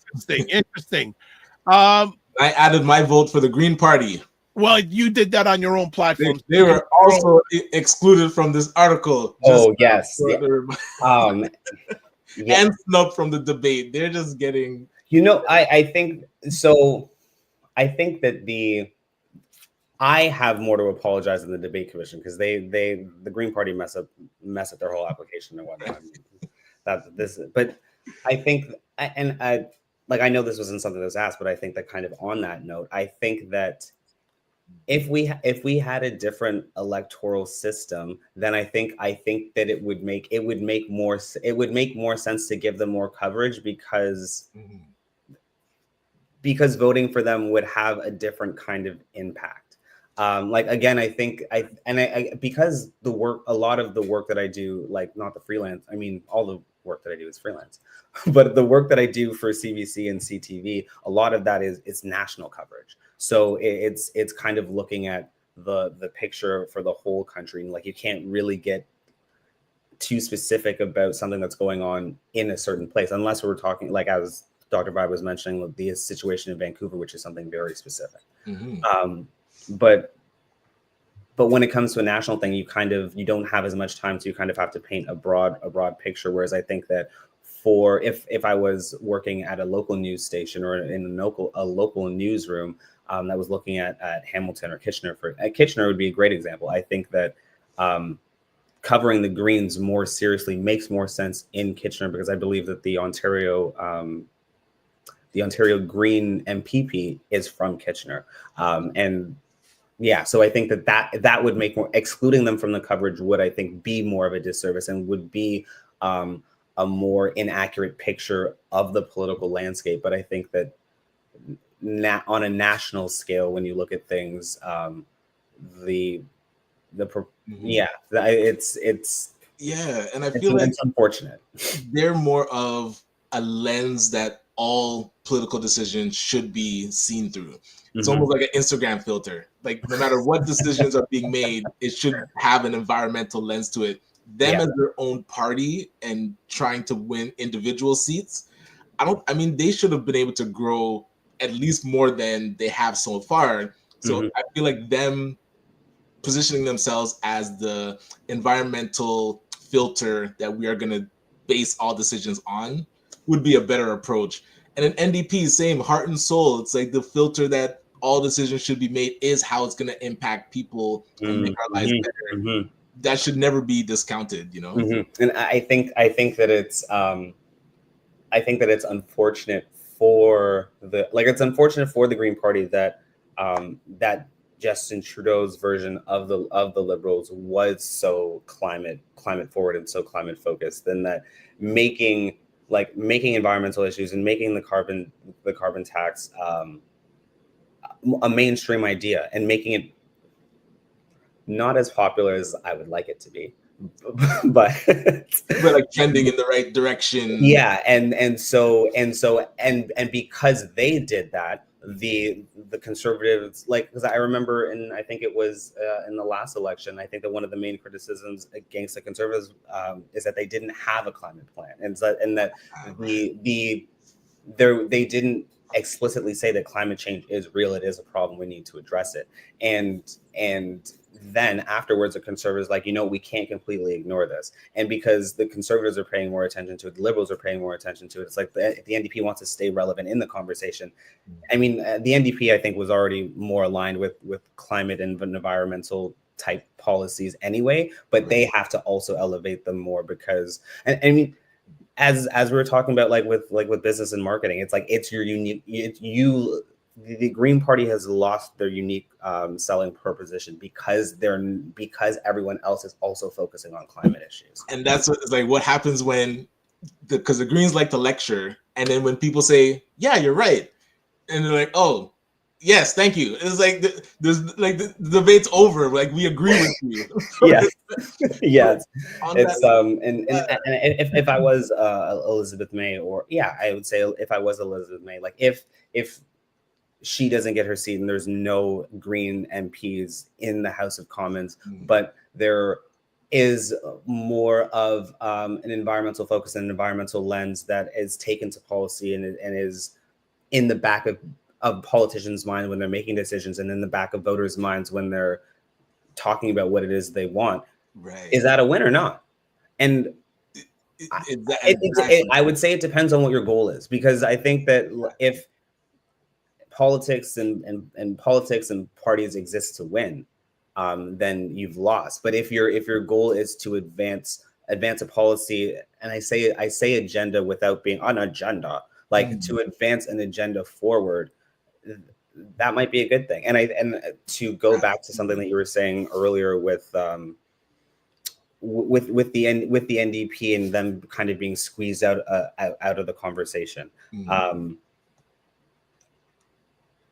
Speaker 2: I added my vote for the Green Party.
Speaker 1: Well, you did that on your own platform.
Speaker 2: They were also excluded from this article.
Speaker 7: Yes.
Speaker 2: And snubbed from the debate. They're just getting...
Speaker 7: I think so. I think that I have more to apologize than the debate commission because the Green Party mess up their whole application and whatnot. But I think, and I know this wasn't something that was asked, but I think that kind of on that note, I think that if we had a different electoral system, then I think that it would make more sense to give them more coverage because voting for them would have a different kind of impact. Again, I think because a lot of the work that I do, like not the freelance, I mean, all the work that I do is freelance, but the work that I do for CBC and CTV, a lot of that is national coverage. So it's kind of looking at the picture for the whole country. And like, you can't really get too specific about something that's going on in a certain place, unless we're talking, like as Dr. Vibe was mentioning, the situation in Vancouver, which is something very specific. But when it comes to a national thing, you don't have as much time, so you kind of have to paint a broad picture. Whereas I think that if I was working at a local news station or in a local newsroom that was looking at Hamilton or Kitchener, Kitchener would be a great example. I think that covering the Greens more seriously makes more sense in Kitchener because I believe that the Ontario Green MPP is from Kitchener, so I think that would make more, excluding them from the coverage would, I think, be more of a disservice and would be a more inaccurate picture of the political landscape. But I think that on a national scale, when you look at things, it's
Speaker 2: and I feel like
Speaker 7: it's unfortunate.
Speaker 2: They're more of a lens that all political decisions should be seen through. It's almost like an Instagram filter. Like no matter what decisions are being made, it should have an environmental lens to it. Them as their own party and trying to win individual seats, they should have been able to grow at least more than they have so far. So I feel like them positioning themselves as the environmental filter that we are going to base all decisions on would be a better approach. And an NDP, same, heart and soul. It's like the filter that all decisions should be made is how it's going to impact people and make our lives better. That should never be discounted, you know.
Speaker 7: And I think that it's unfortunate for the Green Party that that Justin Trudeau's version of the Liberals was so climate forward and so climate focused, and that making environmental issues and making the carbon tax a mainstream idea and making it not as popular as I would like it to be, but
Speaker 2: like trending in the right direction.
Speaker 7: Yeah, and because they did that, the conservatives, like, because I remember, and I think it was in the last election, I think that one of the main criticisms against the conservatives is that they didn't have a climate plan, and that they didn't explicitly say that climate change is real, it is a problem, we need to address it, and then afterwards the conservatives like, we can't completely ignore this, and because the conservatives are paying more attention to it, the liberals are paying more attention to it, it's like the NDP wants to stay relevant in the conversation. I mean, the NDP I think was already more aligned with climate and environmental type policies anyway, but they have to also elevate them more, because and I mean, as we were talking about, like with business and marketing, it's like it's your unique. The Green Party has lost their unique selling proposition because everyone else is also focusing on climate issues.
Speaker 2: And that's what happens when because the Greens like to lecture, and then when people say, "Yeah, you're right," and they're like, "Oh, yes, thank you." It's like the debate's over. Like, we agree with you.
Speaker 7: Yes. It's and if I was Elizabeth May, I would say if I was Elizabeth May, like if she doesn't get her seat and there's no Green MPs in the House of Commons, but there is more of an environmental focus and an environmental lens that is taken to policy and is in the back of politicians' mind when they're making decisions, and in the back of voters' minds when they're talking about what it is they want.
Speaker 2: Right.
Speaker 7: Is that a win or not? And I would say it depends on what your goal is, because I think that if politics and parties exist to win, then you've lost. But if your goal is to advance a policy, and I say agenda without being an agenda, like to advance an agenda forward, that might be a good thing. And to go back to something that you were saying earlier with the NDP and them kind of being squeezed out of the conversation.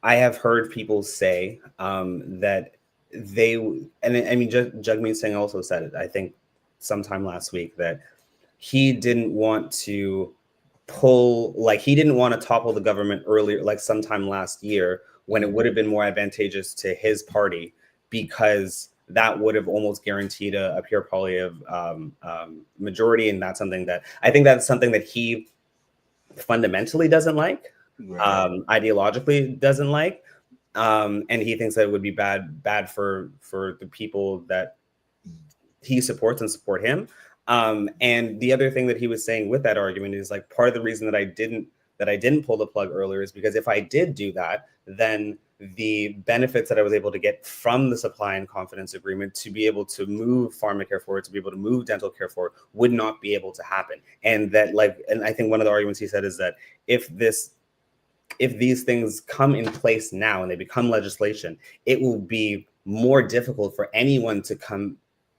Speaker 7: I have heard people say that they, and I mean, Jagmeet Singh also said it, I think sometime last week, that he didn't want to he didn't want to topple the government earlier, like sometime last year, when it would have been more advantageous to his party, because that would have almost guaranteed a pure party of majority. And that's something that he fundamentally doesn't like, ideologically doesn't like. And he thinks that it would be bad for the people that he supports and support him. And the other thing that he was saying with that argument is, like, part of the reason that I didn't pull the plug earlier is because if I did do that, then the benefits that I was able to get from the supply and confidence agreement to be able to move pharmacare forward, to be able to move dental care forward, would not be able to happen. And that, and I think one of the arguments he said is that if these things come in place now and they become legislation, it will be more difficult for anyone to come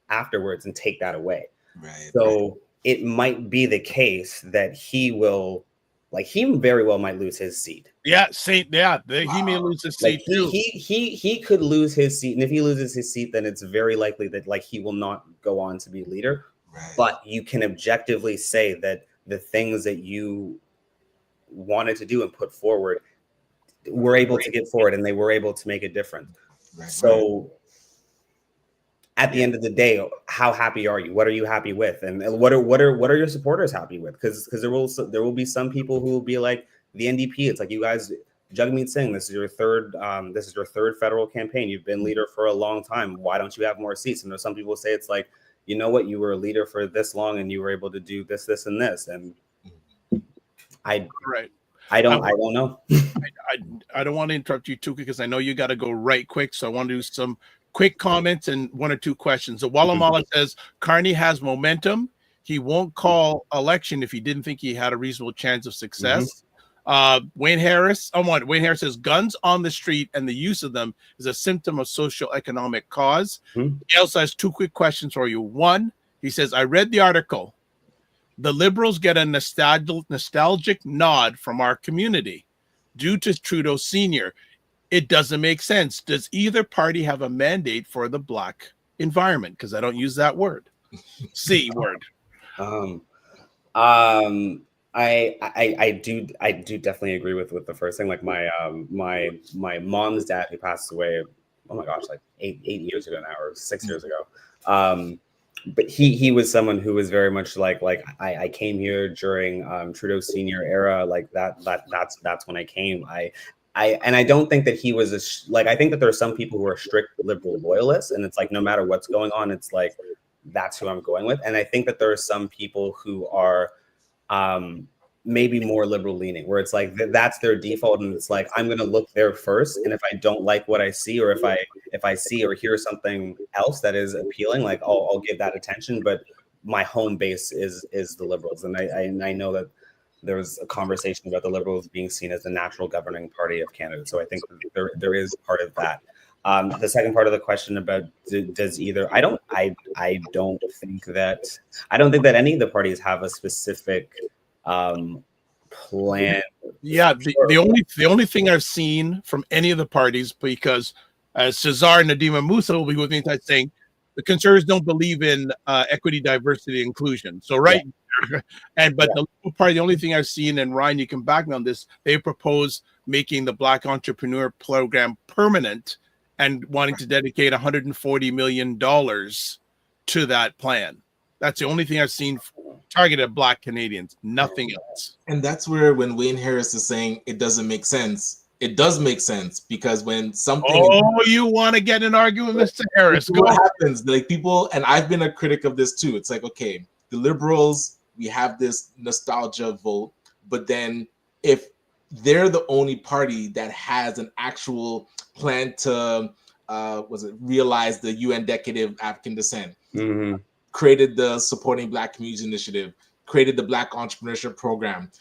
Speaker 7: afterwards and take that away.
Speaker 2: Right.
Speaker 7: So it might be the case that he very well might lose his seat.
Speaker 1: Yeah, he may lose his seat too.
Speaker 7: He could lose his seat, and if he loses his seat, then it's very likely that he will not go on to be leader.
Speaker 2: Right.
Speaker 7: But you can objectively say that the things that you wanted to do and put forward were able to get forward, and they were able to make a difference.
Speaker 2: Right.
Speaker 7: So at the end of the day, how happy are you? What are you happy with? And what are your supporters happy with? Because there will be some people who will be like, the NDP, it's like, you guys, Jagmeet Singh, this is your third federal campaign. You've been leader for a long time. Why don't you have more seats? And there's some people say it's like, you know what, you were a leader for this long and you were able to do this, and this. And
Speaker 1: right.
Speaker 7: I don't know.
Speaker 1: I don't want to interrupt you too quick because I know you got to go right quick. So I want to do some quick comments and one or two questions. So Walamala says Carney has momentum. He won't call election if he didn't think he had a reasonable chance of success. Wayne Harris says guns on the street and the use of them is a symptom of social economic cause. He also has two quick questions for you. One, he says, I read the article. The Liberals get a nostalgic nod from our community due to Trudeau Sr. It doesn't make sense. Does either party have a mandate for the Black environment? Because I don't use that word. C word.
Speaker 7: I do definitely agree with the first thing. Like my mom's dad, who passed away, oh my gosh, like eight years ago now, or 6 years ago. But he was someone who was very much like I came here during Trudeau Senior era, like that's when I came. I don't think that he was I think that there are some people who are strict Liberal loyalists, and it's like no matter what's going on, it's like that's who I'm going with. And I think that there are some people who are maybe more Liberal leaning, where it's like that's their default, and it's like I'm going to look there first, and if I don't like what I see, or if I see or hear something else that is appealing, like I'll give that attention. But my home base is the Liberals, and I know that there was a conversation about the Liberals being seen as the natural governing party of Canada, so I think there is part of that. The second part of the question about does either I don't think that any of the parties have a specific plan.
Speaker 1: Yeah, the only thing I've seen from any of the parties, because as Cesar Nadima Musa will be with me saying the Conservatives don't believe in equity, diversity, inclusion. So but the Liberal Party, the only thing I've seen, and Ryan, you can back me on this, they propose making the Black Entrepreneur Program permanent and wanting to dedicate $140 million to that plan. That's the only thing I've seen targeted at Black Canadians, nothing else.
Speaker 2: And that's where when Wayne Harris is saying it doesn't make sense, it does make sense, because when something...
Speaker 1: Oh, you want to get an argument with Mr. Harris.
Speaker 2: What happens, like people, and I've been a critic of this too, it's like, okay, the Liberals, we have this nostalgia vote, but then if they're the only party that has an actual plan to realize the UN Decade of African Descent, created the Supporting Black Communities Initiative, created the Black Entrepreneurship Program,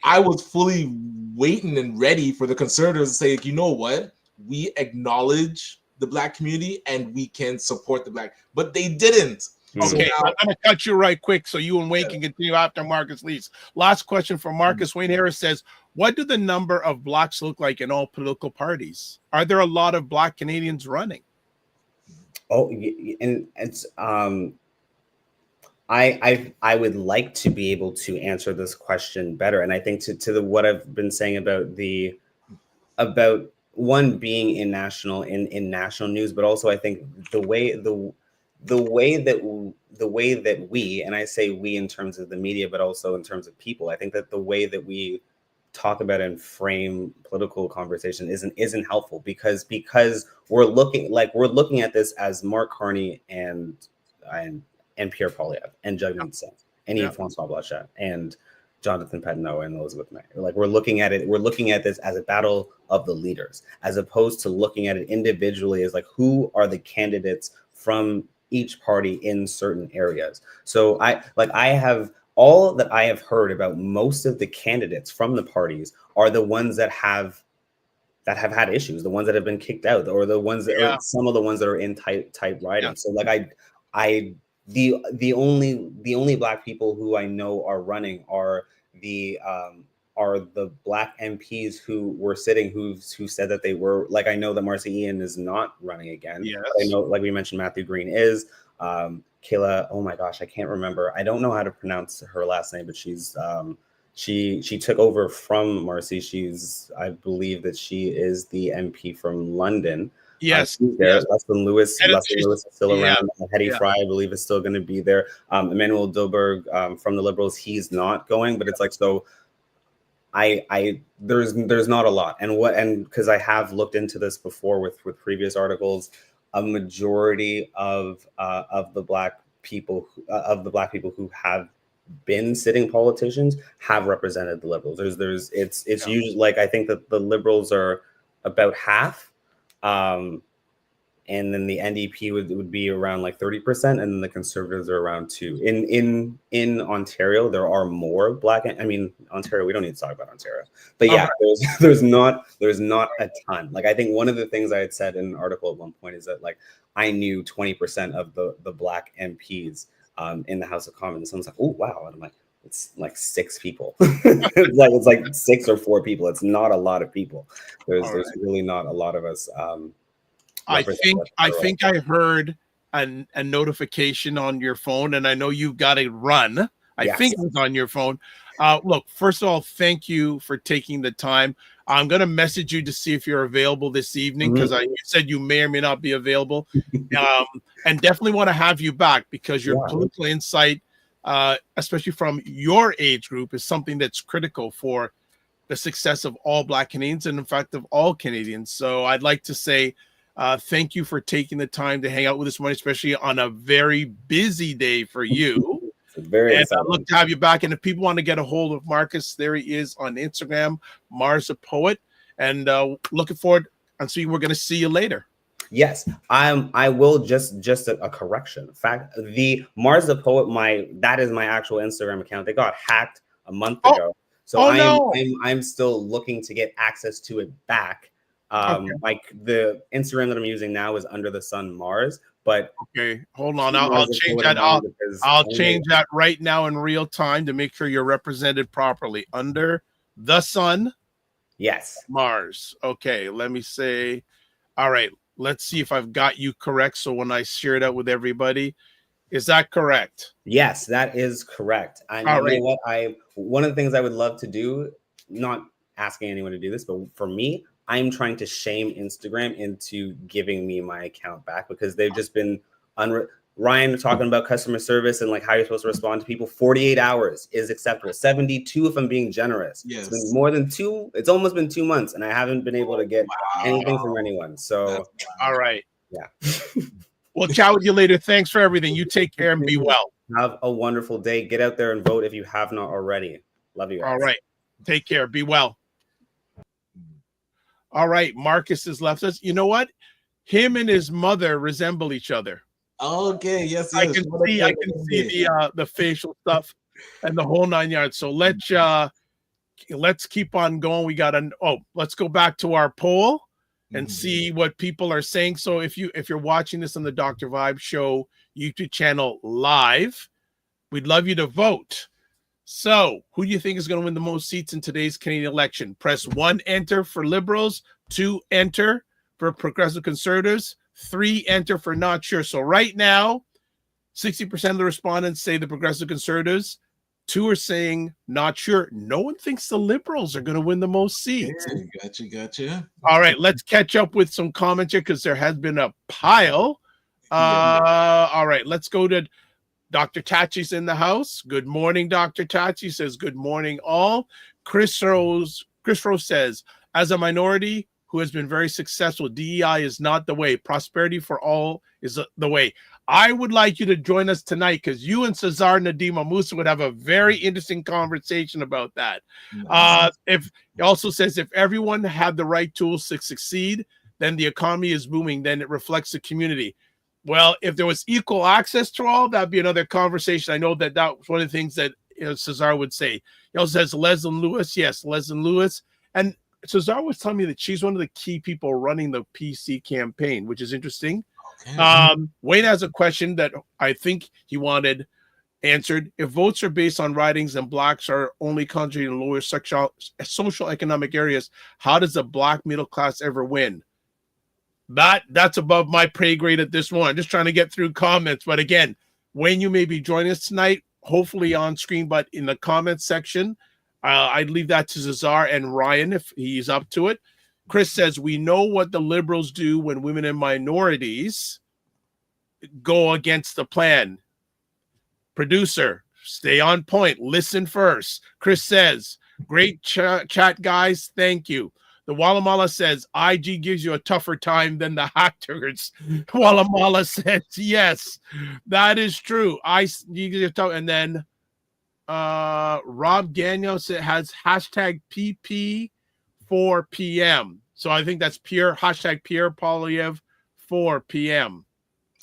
Speaker 2: I was fully waiting and ready for the Conservatives to say, you know what, we acknowledge the Black community and we can support the Black, but they didn't.
Speaker 1: Okay, so I'm going to cut you right quick so you and Wayne can continue after Marcus leaves. Last question for Marcus. Wayne Harris says, what do the number of Blacks look like in all political parties? Are there a lot of Black Canadians running?
Speaker 7: Oh, and it's I would like to be able to answer this question better. And I think to what I've been saying about one being in national news, but also I think the way that we, and I say we in terms of the media, but also in terms of people, I think that the way that we talk about and frame political conversation isn't helpful, because we're looking at this as Mark Carney and Pierre Poilievre and Jagmeet Singh and Yves-François Blanchet and Jonathan Pettineau and Elizabeth May. Like we're looking at this as a battle of the leaders, as opposed to looking at it individually as like who are the candidates from each party in certain areas. So I have all that I have heard about most of the candidates from the parties are the ones that have had issues, the ones that have been kicked out, or the ones that are some of the ones that are in tight riding. So like the only Black people who I know are running are the Black MPs who were sitting, who said that they were, like, I know that Marcia Ian is not running again.
Speaker 1: Yes.
Speaker 7: I know, like we mentioned, Matthew Green is. Kayla, oh my gosh, I can't remember. I don't know how to pronounce her last name, but she's she took over from Marcy.
Speaker 1: I
Speaker 7: believe that she is the MP from London.
Speaker 1: Yes.
Speaker 7: There. Leslie Lewis is still around. Hetty Fry, I believe, is still going to be there. Emmanuel Dilberg from the Liberals, he's not going, but it's like, so there's not a lot. And because I have looked into this before with previous articles, a majority of the Black people who have been sitting politicians have represented the Liberals. It's usually like, I think that the Liberals are about half, and then the NDP would be around like 30%, and then the Conservatives are around 2%. In Ontario, there are more Black. I mean, Ontario, we don't need to talk about Ontario, but yeah, there's not a ton. Like, I think one of the things I had said in an article at one point is that, like, I knew 20% of the Black MPs in the House of Commons. Someone's like, oh wow, and I'm like, it's like 6 people. it's like 6 or 4 people. It's not a lot of people. There's really not a lot of us. I
Speaker 1: think I heard a notification on your phone, and I know you've got to run. I think it was on your phone. Look, first of all, thank you for taking the time. I'm going to message you to see if you're available this evening, because you said you may or may not be available. And definitely want to have you back, because your political insight, especially from your age group, is something that's critical for the success of all Black Canadians, and in fact of all Canadians. So I'd like to say thank you for taking the time to hang out with us morning, especially on a very busy day for you.
Speaker 7: Very exciting.
Speaker 1: I'd love to have you back. And if people want to get a hold of Marcus, there he is on Instagram, Mars the Poet. And looking forward, and so we're going to see you later.
Speaker 7: Yes, I will just a correction. In fact, the Mars the Poet, that is my actual Instagram account. They got hacked a month ago. So I'm still looking to get access to it back. Like, the Instagram that I'm using now is Under the Sun Mars, but
Speaker 1: okay, hold on, I'll change that. I'll change that right now in real time to make sure you're represented properly. Under the Sun,
Speaker 7: yes,
Speaker 1: Mars. Okay, let me say, all right, let's see if I've got you correct. So when I share it out with everybody, is that correct?
Speaker 7: Yes, that is correct. And you know what? One of the things I would love to do, not asking anyone to do this, but for me, I'm trying to shame Instagram into giving me my account back, because they've just been Ryan talking about customer service and like how you're supposed to respond to people. 48 hours is acceptable. 72 if I'm being generous.
Speaker 2: Yes.
Speaker 7: It's been more than 2. It's almost been 2 months, and I haven't been able to get anything from anyone. So
Speaker 1: all right.
Speaker 7: Yeah.
Speaker 1: We'll chat with you later. Thanks for everything. You take care and be well.
Speaker 7: Have a wonderful day. Get out there and vote if you have not already. Love you guys.
Speaker 1: All right. Take care. Be well. All right, Marcus has left us. You know what? Him and his mother resemble each other.
Speaker 2: Okay, yes.
Speaker 1: I can see the facial stuff and the whole 9 yards. So let's keep on going. We got let's go back to our poll and see what people are saying. So if you're watching this on the Dr. Vibe Show YouTube channel live, we'd love you to vote. So, who do you think is going to win the most seats in today's Canadian election? Press 1, enter for Liberals, 2, enter for Progressive Conservatives, 3, enter for not sure. So right now, 60% of the respondents say the Progressive Conservatives, 2 are saying not sure. No one thinks the Liberals are going to win the most seats.
Speaker 2: Gotcha.
Speaker 1: All right, let's catch up with some comments here, because there has been a pile. All right, let's go to Dr. Tachi's in the house. Good morning, Dr. Tachi says, good morning, all. Chris Rose says, as a minority who has been very successful, DEI is not the way. Prosperity for all is the way. I would like you to join us tonight, because you and Cesar Nadima Musa would have a very interesting conversation about that. Nice. If it also says, if everyone had the right tools to succeed, then the economy is booming. Then it reflects the community. Well, if there was equal access to all, that'd be another conversation. I know that was one of the things that Cesar would say. He also says Leslyn Lewis. Yes, Leslyn Lewis. And Cesar was telling me that she's one of the key people running the PC campaign, which is interesting. Okay. Wayne has a question that I think he wanted answered. If votes are based on ridings and blacks are only concentrated in lower social economic areas, how does the black middle class ever win? That's above my pay grade at this moment. I'm just trying to get through comments. But again, Wayne, you may be joining us tonight, hopefully on screen, but in the comments section, I'd leave that to Cesar and Ryan if he's up to it. Chris says, we know what the Liberals do when women and minorities go against the plan. Producer, stay on point. Listen first. Chris says, great chat, guys. Thank you. The Wallamala says, IG gives you a tougher time than the hackers. Wallamala says, yes, that is true. And then Rob Gagnon has hashtag PP4PM. So I think that's Pierre Poilievre 4 p.m.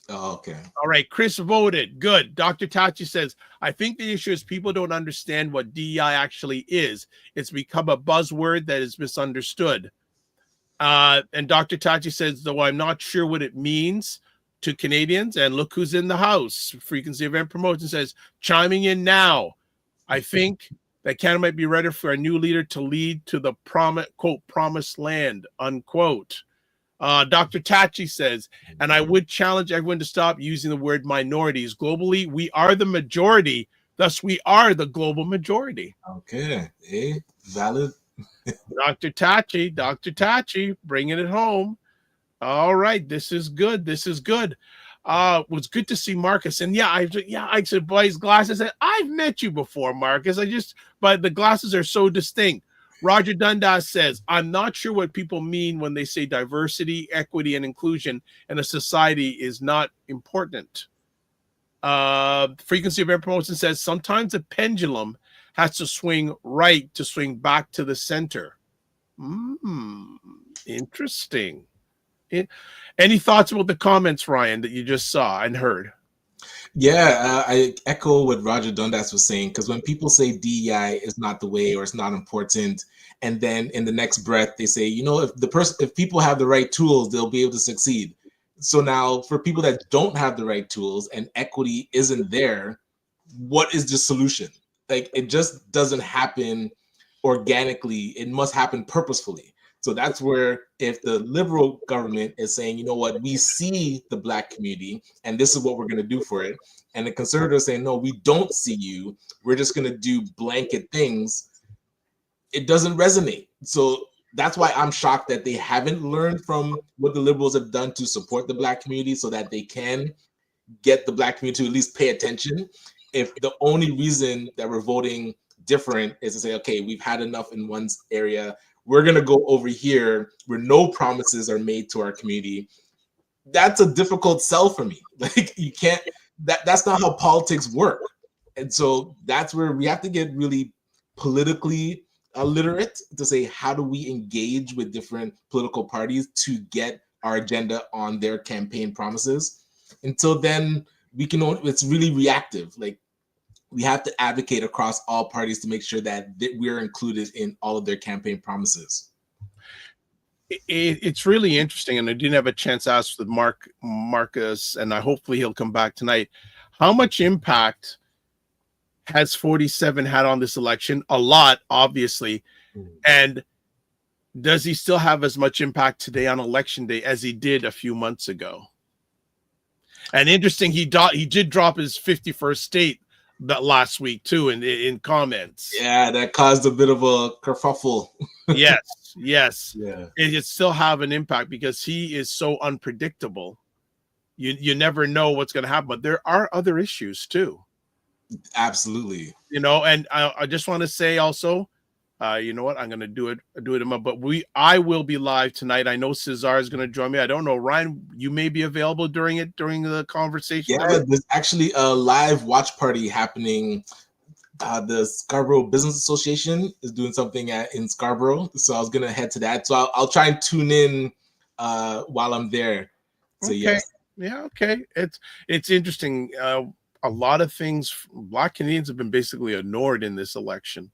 Speaker 2: Oh, okay.
Speaker 1: All right. Chris voted. Good. Dr. Tachi says, I think the issue is people don't understand what DEI actually is. It's become a buzzword that is misunderstood. And Dr. Tachi says, though I'm not sure what it means to Canadians, and look who's in the house. Frequency Event Promotion says, chiming in now. I think that Canada might be ready for a new leader to lead to the quote, promised land, unquote. Dr. Tachi says, and I would challenge everyone to stop using the word minorities. Globally, we are the majority. Thus, we are the global majority.
Speaker 2: Okay. Valid.
Speaker 1: Dr. Tachi, bringing it home. All right. This is good. It was good to see Marcus. And I said, by his glasses, I said, I've met you before, Marcus. But the glasses are so distinct. Roger Dundas says, I'm not sure what people mean when they say diversity, equity, and inclusion in a society is not important. Frequency Event Promotion says, sometimes a pendulum has to swing right to swing back to the center. Interesting. Any thoughts about the comments, Ryan, that you just saw and heard?
Speaker 2: Yeah, I echo what Roger Dundas was saying, because when people say DEI is not the way or it's not important, and then in the next breath they say, if people have the right tools, they'll be able to succeed. So now for people that don't have the right tools and equity isn't there, what is the solution? Like, it just doesn't happen organically. It must happen purposefully. So that's where, if the liberal government is saying, you know what, we see the Black community and this is what we're going to do for it, and the conservatives saying, no, we don't see you, we're just going to do blanket things, it doesn't resonate. So that's why I'm shocked that they haven't learned from what the liberals have done to support the Black community so that they can get the Black community to at least pay attention. If the only reason that we're voting different is to say, okay, we've had enough in one area, we're going to go over here where no promises are made to our community. That's a difficult sell for me. Like, you can't, that's not how politics work. And so that's where we have to get really politically literate to say, how do we engage with different political parties to get our agenda on their campaign promises? Until then, it's really reactive. Like, we have to advocate across all parties to make sure that we're included in all of their campaign promises.
Speaker 1: It's really interesting, and I didn't have a chance to ask with Marcus, and hopefully he'll come back tonight. How much impact has 47 had on this election? A lot, obviously. And does he still have as much impact today on election day as he did a few months ago? And interesting, he did drop his 51st state that last week too in comments.
Speaker 2: Yeah, that caused a bit of a kerfuffle.
Speaker 1: yes.
Speaker 2: Yeah.
Speaker 1: It still have an impact because he is so unpredictable. You never know what's going to happen, but there are other issues too.
Speaker 2: Absolutely.
Speaker 1: And I just want to say also, you know what? I'm going to do it in my, but I will be live tonight. I know Cesar is going to join me. I don't know, Ryan, you may be available during the conversation.
Speaker 2: Yeah, there's actually a live watch party happening. The Scarborough Business Association is doing something in Scarborough, so I was going to head to that. So I'll try and tune in while I'm there. So
Speaker 1: okay.
Speaker 2: Yes.
Speaker 1: Yeah. Okay. It's interesting. A lot of things Black Canadians have been basically ignored in this election.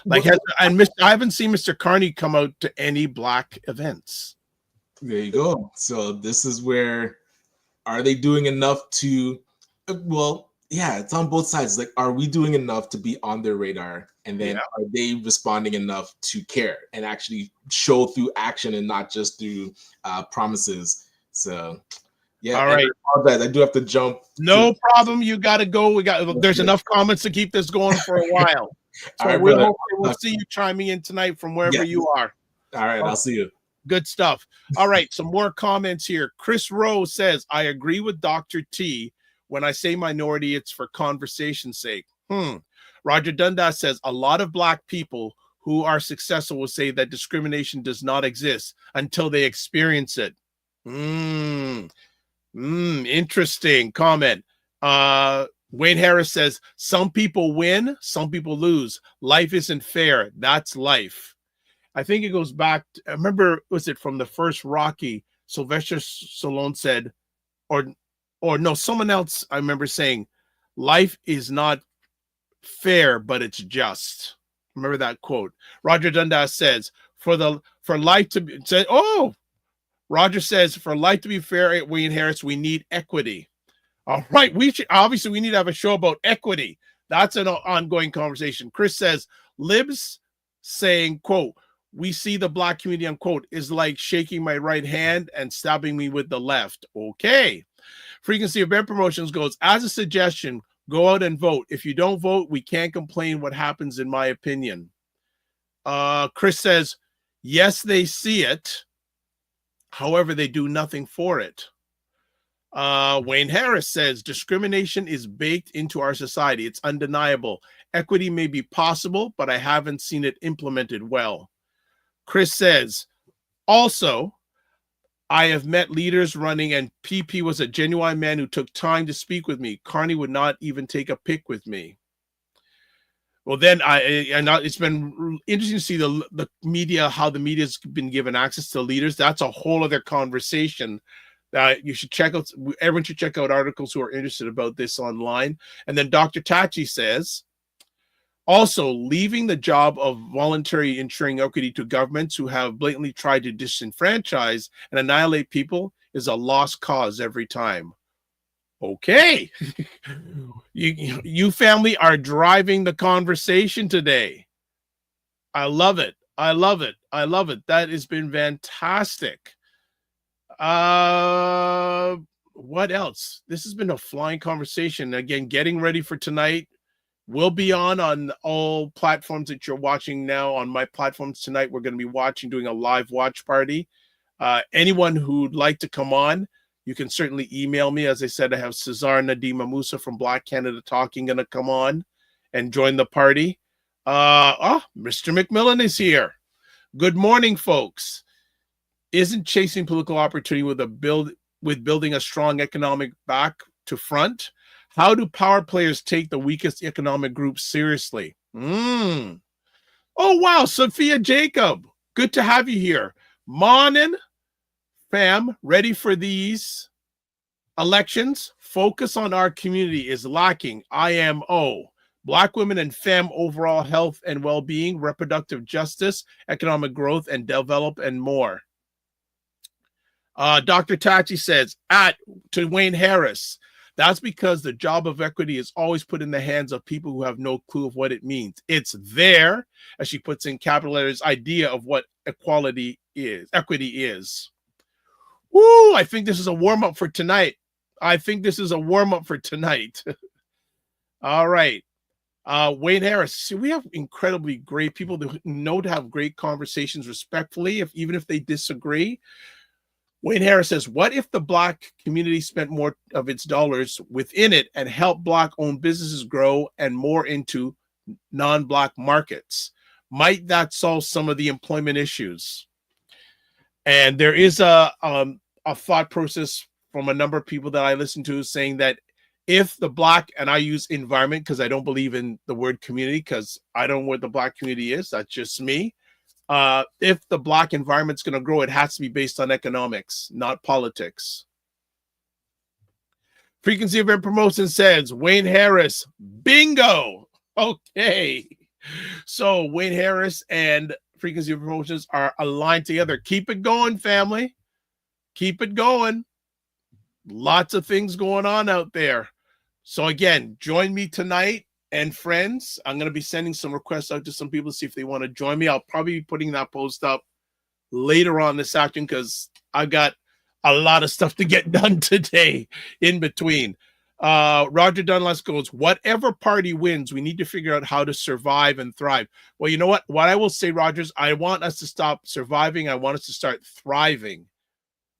Speaker 1: Like, I haven't seen Mr. Carney come out to any Black events.
Speaker 2: There you go. So this is where, are they doing enough to, well, yeah, it's on both sides. Like, are we doing enough to be on their radar? And then are they responding enough to care and actually show through action and not just through promises? So, yeah.
Speaker 1: All right.
Speaker 2: I do have to jump.
Speaker 1: No problem. You got to go. There's enough comments to keep this going for a while. So
Speaker 2: right,
Speaker 1: we'll see you chiming in tonight from wherever
Speaker 2: Yes.
Speaker 1: you are.
Speaker 2: All right. I'll see you.
Speaker 1: Good stuff. All right. Some more comments here. Chris Rowe says, I agree with Dr. T. When I say minority, it's for conversation's sake. Roger Dundas says, a lot of Black people who are successful will say that discrimination does not exist until they experience it. Interesting comment. Wayne Harris says, some people win, some people lose. Life isn't fair. That's life. I think it goes back. I remember, was it from the first Rocky? Sylvester Stallone said, or no, someone else. I remember saying, life is not fair, but it's just. Remember that quote. Roger Dundas says, for life to be said. Oh, Roger says, for life to be fair at Wayne Harris, we need equity. All right, we need to have a show about equity. That's an ongoing conversation. Chris says, libs saying, quote, we see the black community, unquote, is like shaking my right hand and stabbing me with the left. Okay. Frequency Event Promotions goes, as a suggestion, go out and vote. If you don't vote, we can't complain what happens, in my opinion. Chris says, yes, they see it. However, they do nothing for it. Wayne Harris says, discrimination is baked into our society. It's undeniable. Equity may be possible, but I haven't seen it implemented well. Chris says, also, I have met leaders running, and PP was a genuine man who took time to speak with me. Carney would not even take a pic with me. Well, then it's been interesting to see the media, how the media's been given access to leaders. That's a whole other conversation. You should check out. Everyone should check out articles who are interested about this online. And then Dr. Tachi says, also, leaving the job of voluntary ensuring equity to governments who have blatantly tried to disenfranchise and annihilate people is a lost cause every time. Okay. You family are driving the conversation today. I love it. I love it. I love it. That has been fantastic. What else? This has been a flying conversation. Again, getting ready for tonight. We'll be on all platforms that you're watching now. On my platforms tonight, we're going to be doing a live watch party. Anyone who'd like to come on, you can certainly email me. As I said, I have Cesar Nadima Musa from Black Canada Talking going to come on and join the party. Mr. McMillan is here. Good morning, folks. Isn't chasing political opportunity with building a strong economic back to front? How do power players take the weakest economic groups seriously? Oh, wow. Sophia Jacob. Good to have you here. Morning, fam. Ready for these elections? Focus on our community is lacking. IMO. Black women and femme overall health and well-being, reproductive justice, economic growth, and develop, and more. Dr. Tachi says, to Wayne Harris, that's because the job of equity is always put in the hands of people who have no clue of what it means. It's their, as she puts in capital letters, idea of what equity is. Woo, I think this is a warm-up for tonight. All right. Wayne Harris, see, we have incredibly great people that know to have great conversations respectfully, even if they disagree. Wayne Harris says, what if the Black community spent more of its dollars within it and helped Black-owned businesses grow and more into non-Black markets? Might that solve some of the employment issues? And there is a thought process from a number of people that I listen to saying that if the Black, and I use environment because I don't believe in the word community because I don't know what the Black community is. That's just me. If the Black environment's going to grow, it has to be based on economics, not politics. Frequency Event Promotion says, Wayne Harris, bingo. Okay. So Wayne Harris and Frequency Event Promotions are aligned together. Keep it going, family. Keep it going. Lots of things going on out there. So again, join me tonight. And friends, I'm going to be sending some requests out to some people to see if they want to join me. I'll probably be putting that post up later on this afternoon because I've got a lot of stuff to get done today in between. Roger Dunlap goes, whatever party wins, we need to figure out how to survive and thrive. Well, you know what? What I will say, Rogers, I want us to stop surviving. I want us to start thriving.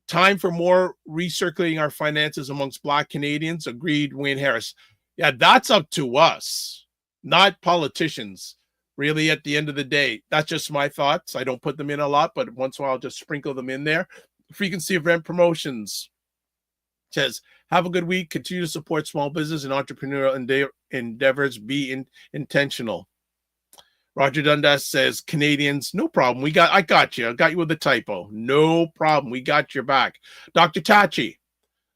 Speaker 1: Time for more recirculating our finances amongst Black Canadians. Agreed, Wayne Harris. Yeah, that's up to us, not politicians, really, at the end of the day. That's just my thoughts. I don't put them in a lot, but once in a while I'll just sprinkle them in there. Frequency Event Promotions says, Have a good week. Continue to support small business and entrepreneurial endeavors. Be intentional. Roger Dundas says, Canadians, no problem. I got you. I got you with the typo. No problem. We got your back. Dr. Tachi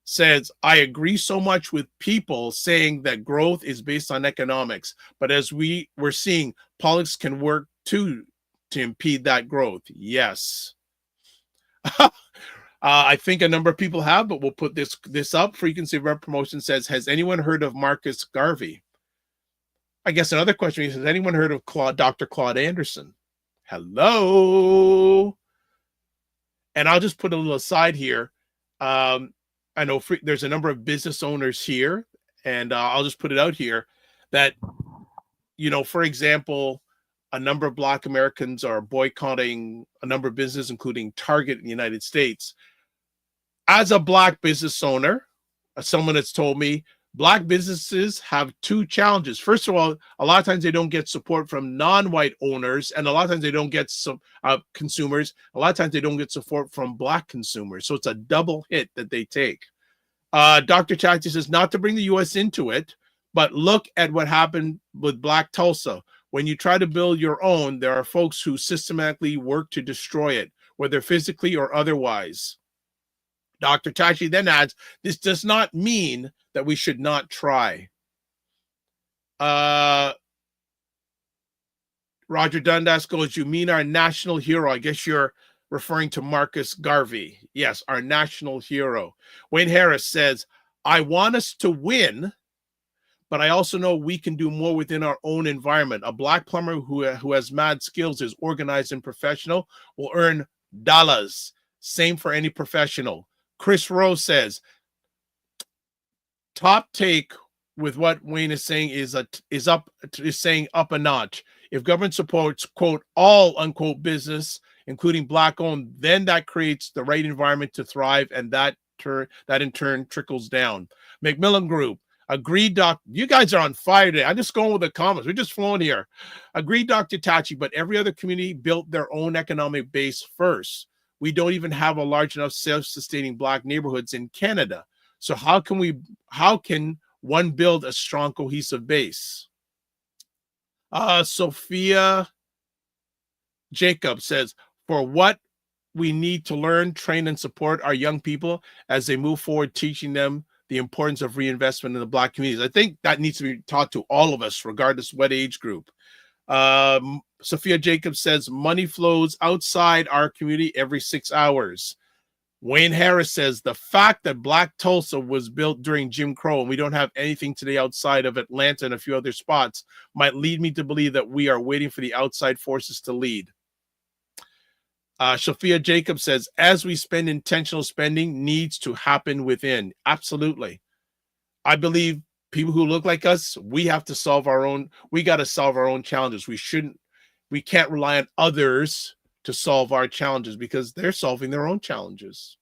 Speaker 1: says, I agree so much with people saying that growth is based on economics. But as we're seeing, politics can work too to impede that growth. Yes. I think a number of people have, but we'll put this up. Frequency of Rep Promotion says, has anyone heard of Marcus Garvey? I guess another question is, has anyone heard of Dr. Claude Anderson? Hello. And I'll just put a little aside here. I know there's a number of business owners here, and I'll just put it out here that, for example, a number of Black Americans are boycotting a number of businesses, including Target in the United States. As a Black business owner, someone that's told me, Black businesses have two challenges. First of all, a lot of times they don't get support from non-white owners, and a lot of times they don't get some consumers. A lot of times they don't get support from Black consumers. So it's a double hit that they take. Dr. Chachi says, not to bring the U.S. into it, but look at what happened with Black Tulsa. When you try to build your own, there are folks who systematically work to destroy it, whether physically or otherwise. Dr. Chachi then adds, this does not mean that we should not try. Roger Dundas goes, you mean our national hero? I guess you're referring to Marcus Garvey. Yes, our national hero. Wayne Harris says, I want us to win, but I also know we can do more within our own environment. A Black plumber who has mad skills, is organized and professional, will earn dollars. Same for any professional. Chris Rowe says, top take with what Wayne is saying is saying up a notch. If government supports, quote, all unquote business, including Black owned, then that creates the right environment to thrive, and that in turn trickles down. Macmillan Group, agreed, Doc. You guys are on fire today. I'm just going with the comments. We're just flowing here. Agreed, Dr. Tachi, but every other community built their own economic base first. We don't even have a large enough self-sustaining Black neighborhoods in Canada. So how can one build a strong, cohesive base? Sophia Jacob says, for what we need to learn, train, and support our young people as they move forward, teaching them the importance of reinvestment in the Black communities. I think that needs to be taught to all of us, regardless of what age group. Sophia Jacobs says, money flows outside our community every 6 hours. Wayne Harris says, the fact that Black Tulsa was built during Jim Crow and we don't have anything today outside of Atlanta and a few other spots might lead me to believe that we are waiting for the outside forces to lead. Sophia Jacobs says, as we spend, intentional spending needs to happen within. Absolutely. I believe people who look like us, we got to solve our own challenges. We can't rely on others to solve our challenges because they're solving their own challenges.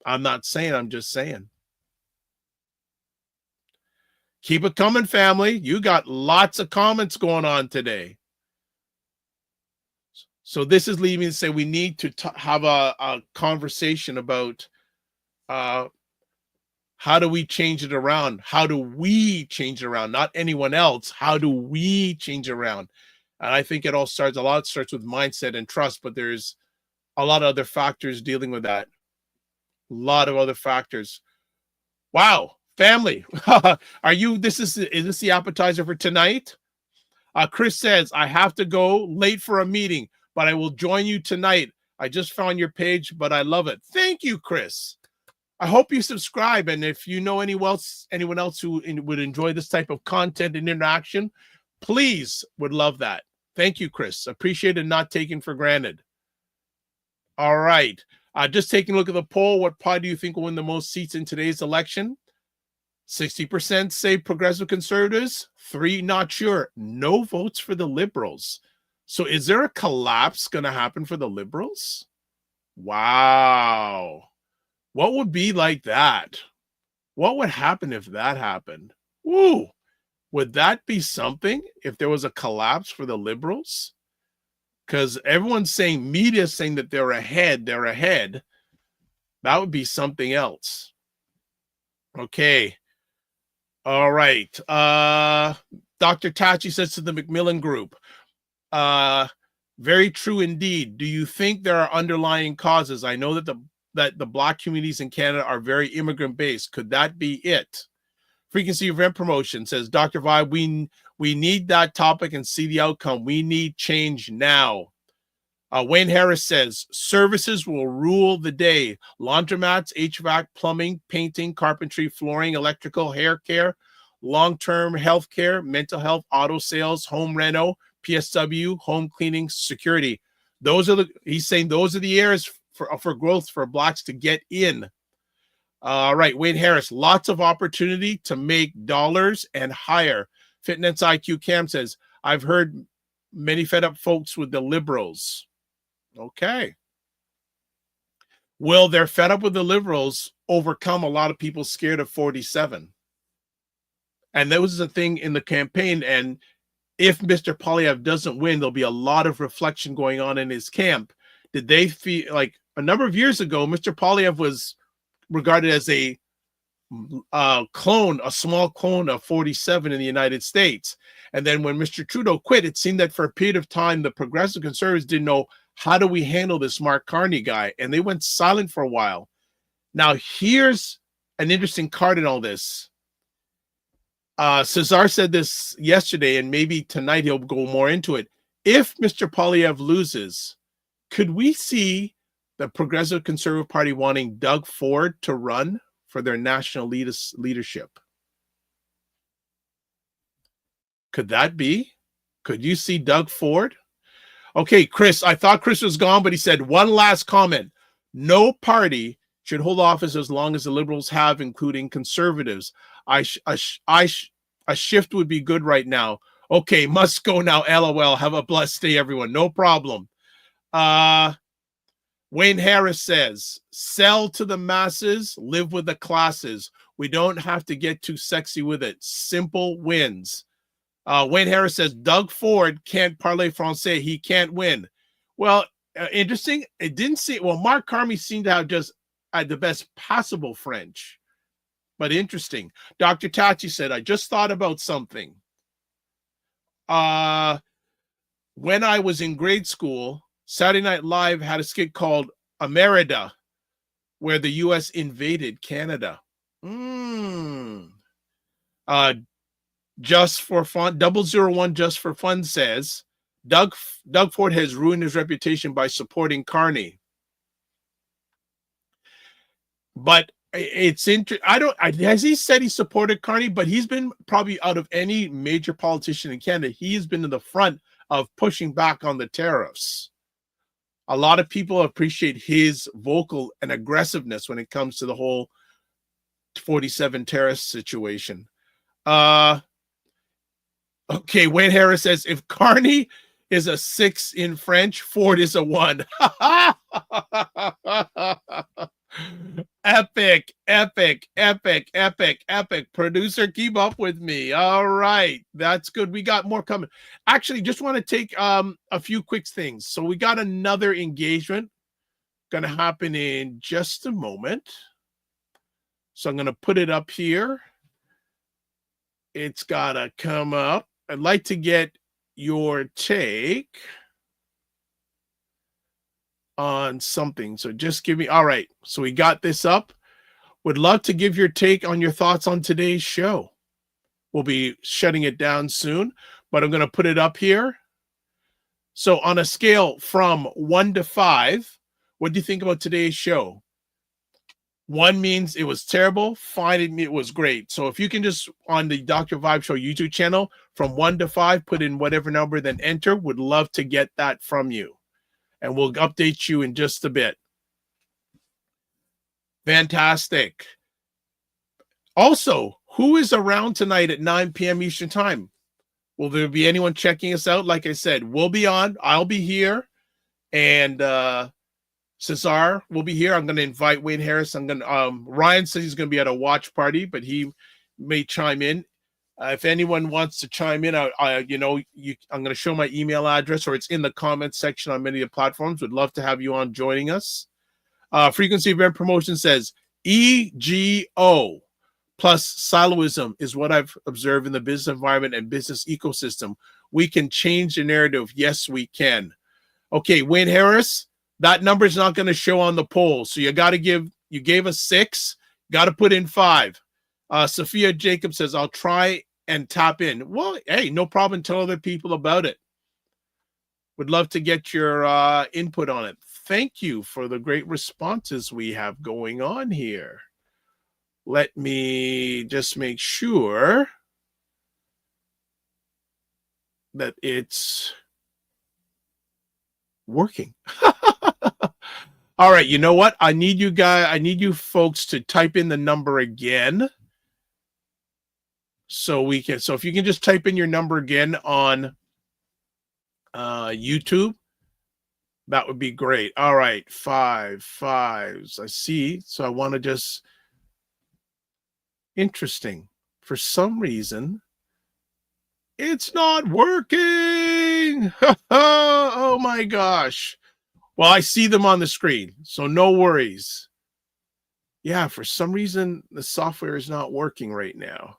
Speaker 1: I'm just saying. Keep it coming, family. You got lots of comments going on today. So this is leading me to say we need to have a conversation about how do we change it around? How do we change it around? Not anyone else. How do we change it around? And I think a lot starts with mindset and trust, but there's a lot of other factors dealing with that. A lot of other factors. Wow, family. Is this the appetizer for tonight? Chris says, I have to go late for a meeting, but I will join you tonight. I just found your page, but I love it. Thank you, Chris. I hope you subscribe. And if you know anyone else who would enjoy this type of content and interaction, please, would love that. Thank you, Chris. Appreciate it, not taken for granted. All right. Just taking a look at the poll. What party do you think will win the most seats in today's election? 60% say Progressive Conservatives. 3 not sure. No votes for the Liberals. So is there a collapse going to happen for the Liberals? Wow. What would be like that? What would happen if that happened? Woo. Would that be something if there was a collapse for the Liberals? Because everyone's saying, media saying that they're ahead. That would be something else. Okay. All right. Dr. Tachi says to the Macmillan Group, very true indeed. Do you think there are underlying causes? I know that the Black communities in Canada are very immigrant based. Could that be it? Frequency Event Promotion says, Dr. Vibe, we need that topic and see the outcome. We need change now. Wayne Harris says, services will rule the day. Laundromats, HVAC, plumbing, painting, carpentry, flooring, electrical, hair care, long-term health care, mental health, auto sales, home reno, PSW, home cleaning, security. He's saying those are the areas for growth for Blacks to get in. Right, Wayne Harris, lots of opportunity to make dollars and higher. Fitness IQ Cam says, I've heard many fed up folks with the Liberals. Okay. Will their fed up with the Liberals overcome a lot of people scared of 47? And that was the thing in the campaign. And if Mr. Poilievre doesn't win, there'll be a lot of reflection going on in his camp. Did they feel like a number of years ago, Mr. Poilievre was regarded as a small clone of 47 in the United States. And then when Mr. Trudeau quit, it seemed that for a period of time, the Progressive Conservatives didn't know, how do we handle this Mark Carney guy? And they went silent for a while. Now, here's an interesting card in all this. Cesar said this yesterday, and maybe tonight he'll go more into it. If Mr. Poilievre loses, could we see the Progressive Conservative Party wanting Doug Ford to run for their national leadership? Could that be? Could you see Doug Ford? Okay, Chris, I thought Chris was gone, but he said one last comment. No party should hold office as long as the Liberals have, including Conservatives. A shift would be good right now. Okay, must go now, LOL. Have a blessed day, everyone. No problem. Wayne Harris says, sell to the masses, live with the classes. We don't have to get too sexy with it. Simple wins. Wayne Harris says, Doug Ford can't parler français. He can't win. Well, interesting. It didn't see. Well, Mark Carney seemed to have just the best possible French. But interesting. Dr. Tachi said, I just thought about something. When I was in grade school, Saturday Night Live had a skit called Amerida, where the U.S. invaded Canada. Just for fun, 001 Just for Fun says, Doug Ford has ruined his reputation by supporting Carney. But it's interesting. Has he said he supported Carney? But he's been probably out of any major politician in Canada, he's been in the front of pushing back on the tariffs. A lot of people appreciate his vocal and aggressiveness when it comes to the whole 47 tariff situation. Okay, Wayne Harris says, if Carney is a 6 in French, Ford is a 1. Epic, epic, epic, epic, epic. Producer, keep up with me. All right, that's good. We got more coming. Actually, just want to take a few quick things. So we got another engagement going to happen in just a moment. So I'm going to put it up here. It's got to come up. I'd like to get your take on something. So just give me, all right. So we got this up. Would love to give your take on your thoughts on today's show. We'll be shutting it down soon, but I'm going to put it up here. So on a scale from 1 to 5, what do you think about today's show? 1 means it was terrible. 5 it was great. So if you can just on the Dr. Vibe Show YouTube channel from 1 to 5, put in whatever number, then enter. Would love to get that from you. And we'll update you in just a bit. Fantastic. Also, who is around tonight at 9 p.m. Eastern Time? Will there be anyone checking us out? Like I said, we'll be on. I'll be here. And Cesar will be here. I'm going to invite Wayne Harris. Ryan says he's going to be at a watch party, but he may chime in. If anyone wants to chime in, I'm going to show my email address, or it's in the comments section on many of the platforms. Would love to have you on joining us. Frequency Event Promotion says EGO, plus siloism is what I've observed in the business environment and business ecosystem. We can change the narrative. Yes, we can. Okay, Wayne Harris, that number is not going to show on the poll. So you gave us 6, got to put in 5. Sophia Jacob says, I'll try and tap in. Well, hey, no problem. Tell other people about it. Would love to get your input on it. Thank you for the great responses we have going on here. Let me just make sure that it's working. All right, you know what? I need you folks to type in the number again. So if you can just type in your number again on YouTube, that would be great. All right, 5 5s. I see. So I want to just, interesting. For some reason, it's not working. Oh my gosh. Well, I see them on the screen, so no worries. Yeah, for some reason, the software is not working right now.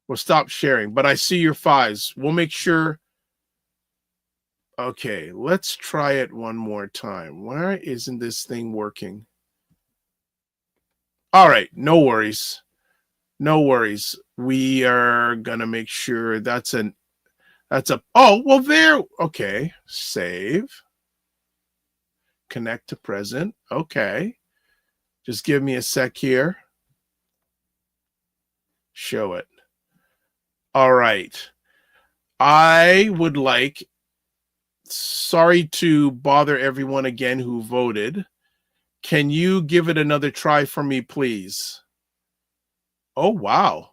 Speaker 1: We'll stop sharing, but I see your 5s. We'll make sure. Okay, let's try it one more time. Why isn't this thing working? All right, no worries. No worries. We are going to make sure oh, well there. Okay, save. Connect to present. Okay. Just give me a sec here. Show it. All right. I would like, sorry to bother everyone again who voted. Can you give it another try for me, please? Oh, wow.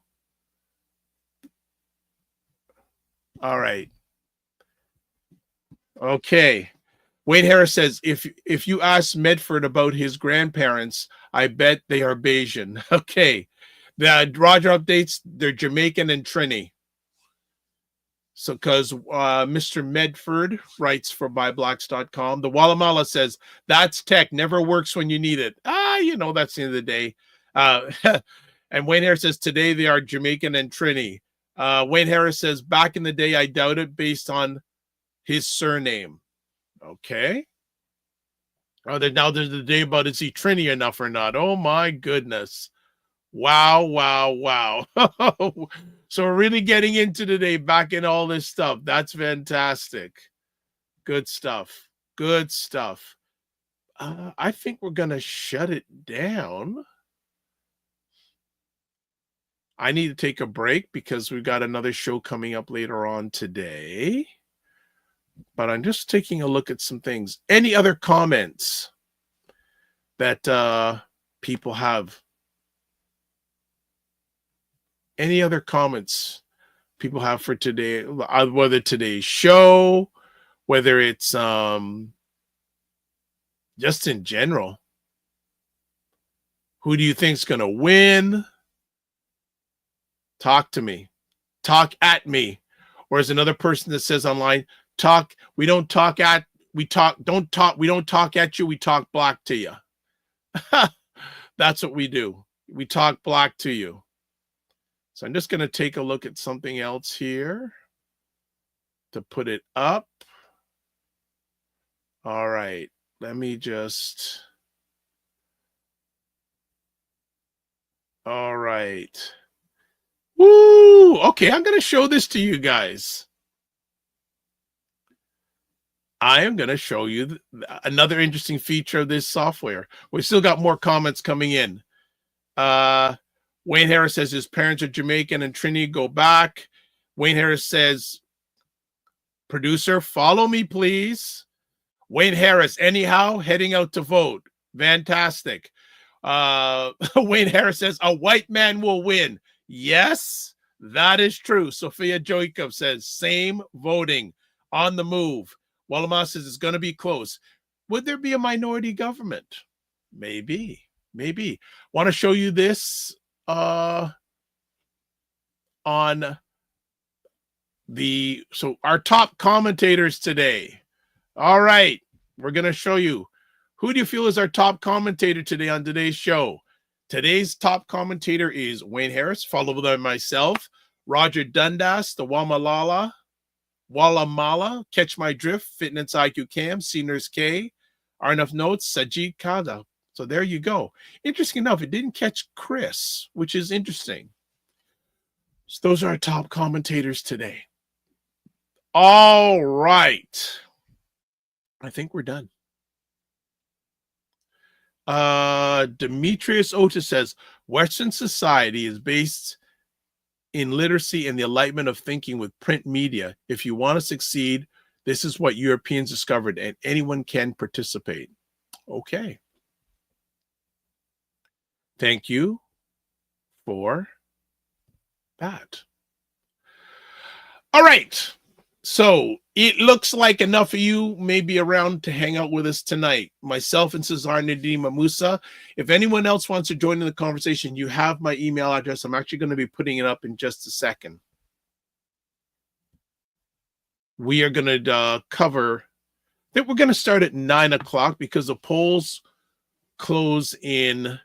Speaker 1: All right. Okay. Wayne Harris says, if you ask Medford about his grandparents, I bet they are Bayesian. Okay. The Roger updates, they're Jamaican and Trini. So, because Mr. Medford writes for buyblacks.com. The Wallamala says, that's tech, never works when you need it. That's the end of the day. And Wayne Harris says, today they are Jamaican and Trini. Wayne Harris says, back in the day, I doubt it based on his surname. Okay. Now there's the day about is he Trini enough or not? Oh, my goodness. Wow. So we're really getting into today, back in all this stuff. That's fantastic. Good stuff. Good stuff. I think we're going to shut it down. I need to take a break because we've got another show coming up later on today. But I'm just taking a look at some things. Any other comments that people have? Any other comments people have for today, whether today's show, whether it's just in general? Who do you think's going to win? Talk to me. Talk at me. Or as another person that says online, we don't talk at you, we talk black to you. That's what we do. We talk black to you. So I'm just going to take a look at something else here to put it up. All right. Let me just. All right. Woo! Okay, I'm going to show this to you guys. I am going to show you another interesting feature of this software. We've still got more comments coming in. Wayne Harris says his parents are Jamaican and Trini go back. Wayne Harris says, producer, follow me, please. Wayne Harris, anyhow, heading out to vote. Fantastic. Wayne Harris says, a white man will win. Yes, that is true. Sophia Jacob says, same voting on the move. Wallama says it's going to be close. Would there be a minority government? Maybe. Want to show you this on our top commentators today. All right, we're going to show you Who do you feel is our top commentator today on today's show? Today's top commentator is Wayne Harris, followed by myself, Roger Dundas, the Walla Mala, Catch My Drift, Fitness IQ Cam, Seniors K, Arnav Notes, Sajid Kada. So there you go. Interesting enough, it didn't catch Chris, which is interesting. So those are our top commentators today. All right. I think we're done. Demetrius Otis says, Western society is based in literacy and the enlightenment of thinking with print media. If you want to succeed, this is what Europeans discovered, and anyone can participate. Okay. Thank you for that. All right. So it looks like enough of you may be around to hang out with us tonight. Myself and Cesar Nadima Musa. If anyone else wants to join in the conversation, you have my email address. I'm actually going to be putting it up in just a second. We are going to cover that. We're going to start at 9 o'clock because the polls close in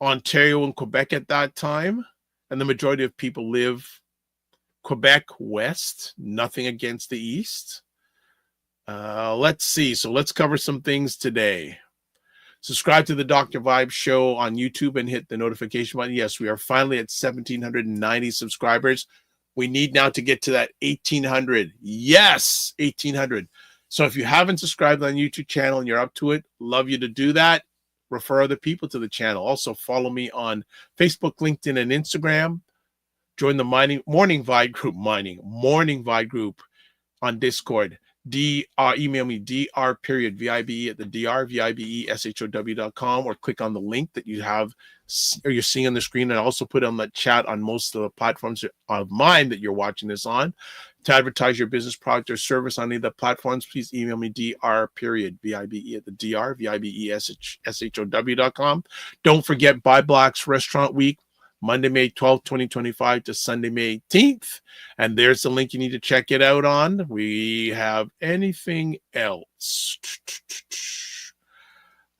Speaker 1: Ontario and Quebec at that time, and the majority of people live Quebec West. Nothing against the East. Let's see. So let's cover some things today. Subscribe to the Dr. Vibe Show on YouTube and hit the notification button. Yes, we are finally at 1,790 subscribers. We need now to get to that 1,800. Yes, 1,800. So if you haven't subscribed on the YouTube channel and you're up to it, love you to do that. Refer other people to the channel. Also follow me on Facebook, LinkedIn, and Instagram. Join the Morning Vibe group on Discord. Email me dr.vibe at the drvibeshow.com, or click on the link that you have or you're seeing on the screen, and also put on the chat on most of the platforms of mine that you're watching this on. To advertise your business, product, or service on any of the platforms, please email me dr.vibe at the drvibeshow.com. Don't forget Buy Blacks Restaurant Week, Monday, May 12th, 2025 to Sunday, May 18th. And there's the link you need to check it out on. We have anything else?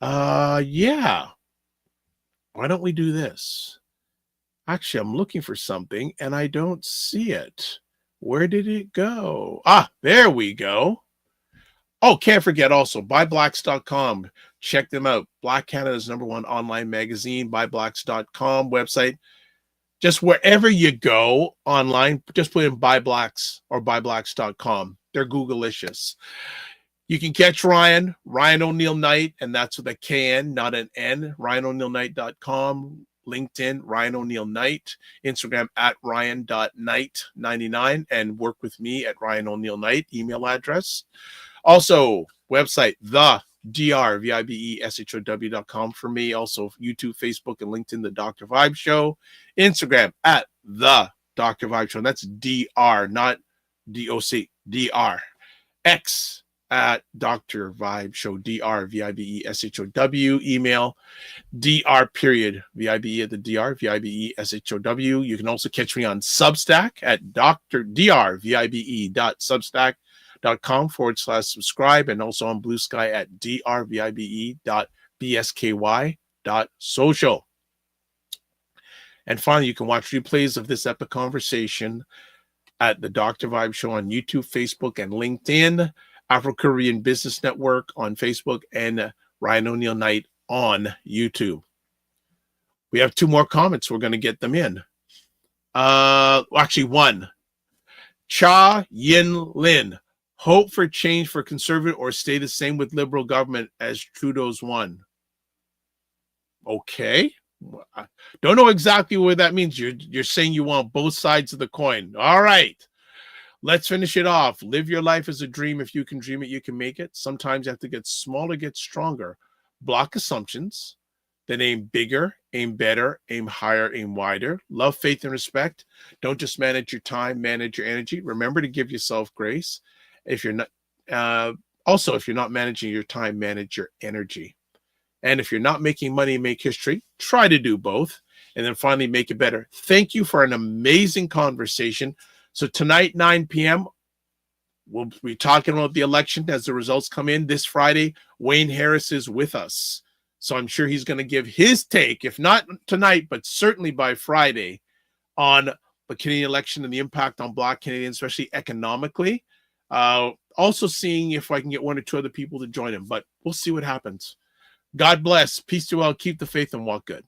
Speaker 1: Yeah. Why don't we do this? Actually, I'm looking for something and I don't see it. Where did it go? Ah, there we go. Oh, can't forget also buyblacks.com. Check them out. Black Canada's #1 online magazine, buyblacks.com website. Just wherever you go online, just put in Buy Blacks or buyblacks.com. They're Googleicious. You can catch Ryan O'Neill Knight, and that's with a KN, not an N. RyanO'NeillKnight.com. LinkedIn, Ryan O'Neill Knight. Instagram at Ryan.Knight99, and work with me at Ryan O'Neill Knight. Email address. Also, website, the drvibeshow.com for me. Also, YouTube, Facebook, and LinkedIn, The Dr. Vibe Show. Instagram at The Dr. Vibe Show. And that's DR, not DOC. DR. X at Dr. Vibe Show. DRVIBESHOW. Email dr.vibe at the drvibeshow. You can also catch me on Substack at drvibe.substack.com/subscribe, and also on Blue Sky at drvibe.bsky.social. And finally, you can watch replays of this epic conversation at the Dr. Vibe Show on YouTube, Facebook, and LinkedIn, Afro-Caribbean Business Network on Facebook, and Ryan O'Neill Knight on YouTube. We have 2 more comments. We're going to get them in. Actually, one. Cha Yin Lin. Hope for change for conservative or stay the same with liberal government as Trudeau's won. Okay. I don't know exactly what that means. You're saying you want both sides of the coin. All right. Let's finish it off. Live your life as a dream. If you can dream it, you can make it. Sometimes you have to get smaller, get stronger. Block assumptions. Then aim bigger, aim better, aim higher, aim wider. Love, faith, and respect. Don't just manage your time, manage your energy. Remember to give yourself grace. If you're not, if you're not managing your time, manage your energy. And if you're not making money, make history. Try to do both. And then finally, make it better. Thank you for an amazing conversation. So tonight, 9 p.m., We'll be talking about the election as the results come in this Friday. Wayne Harris is with us. So I'm sure he's going to give his take, if not tonight, but certainly by Friday, on the Canadian election and the impact on Black Canadians, especially economically. Also seeing if I can get one or two other people to join him, but we'll see what happens. God bless. Peace to all. Keep the faith and walk good.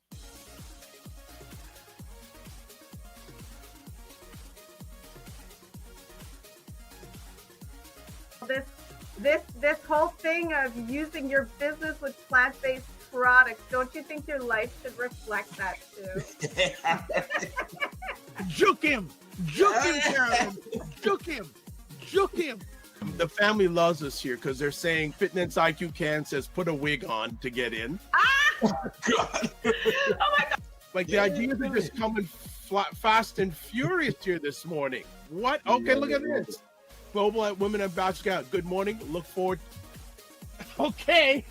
Speaker 8: This whole thing of using your business with plant-based products, don't you think your life should reflect that too?
Speaker 1: Juke him, Carolyn. Juke him. The family loves us here because they're saying Fitness IQ Can says put a wig on to get in.
Speaker 8: God. Oh my God.
Speaker 1: Like the ideas are just coming fast and furious here this morning. What? Okay, look at this. Global Women Ambassador. Good morning. Look forward. Okay.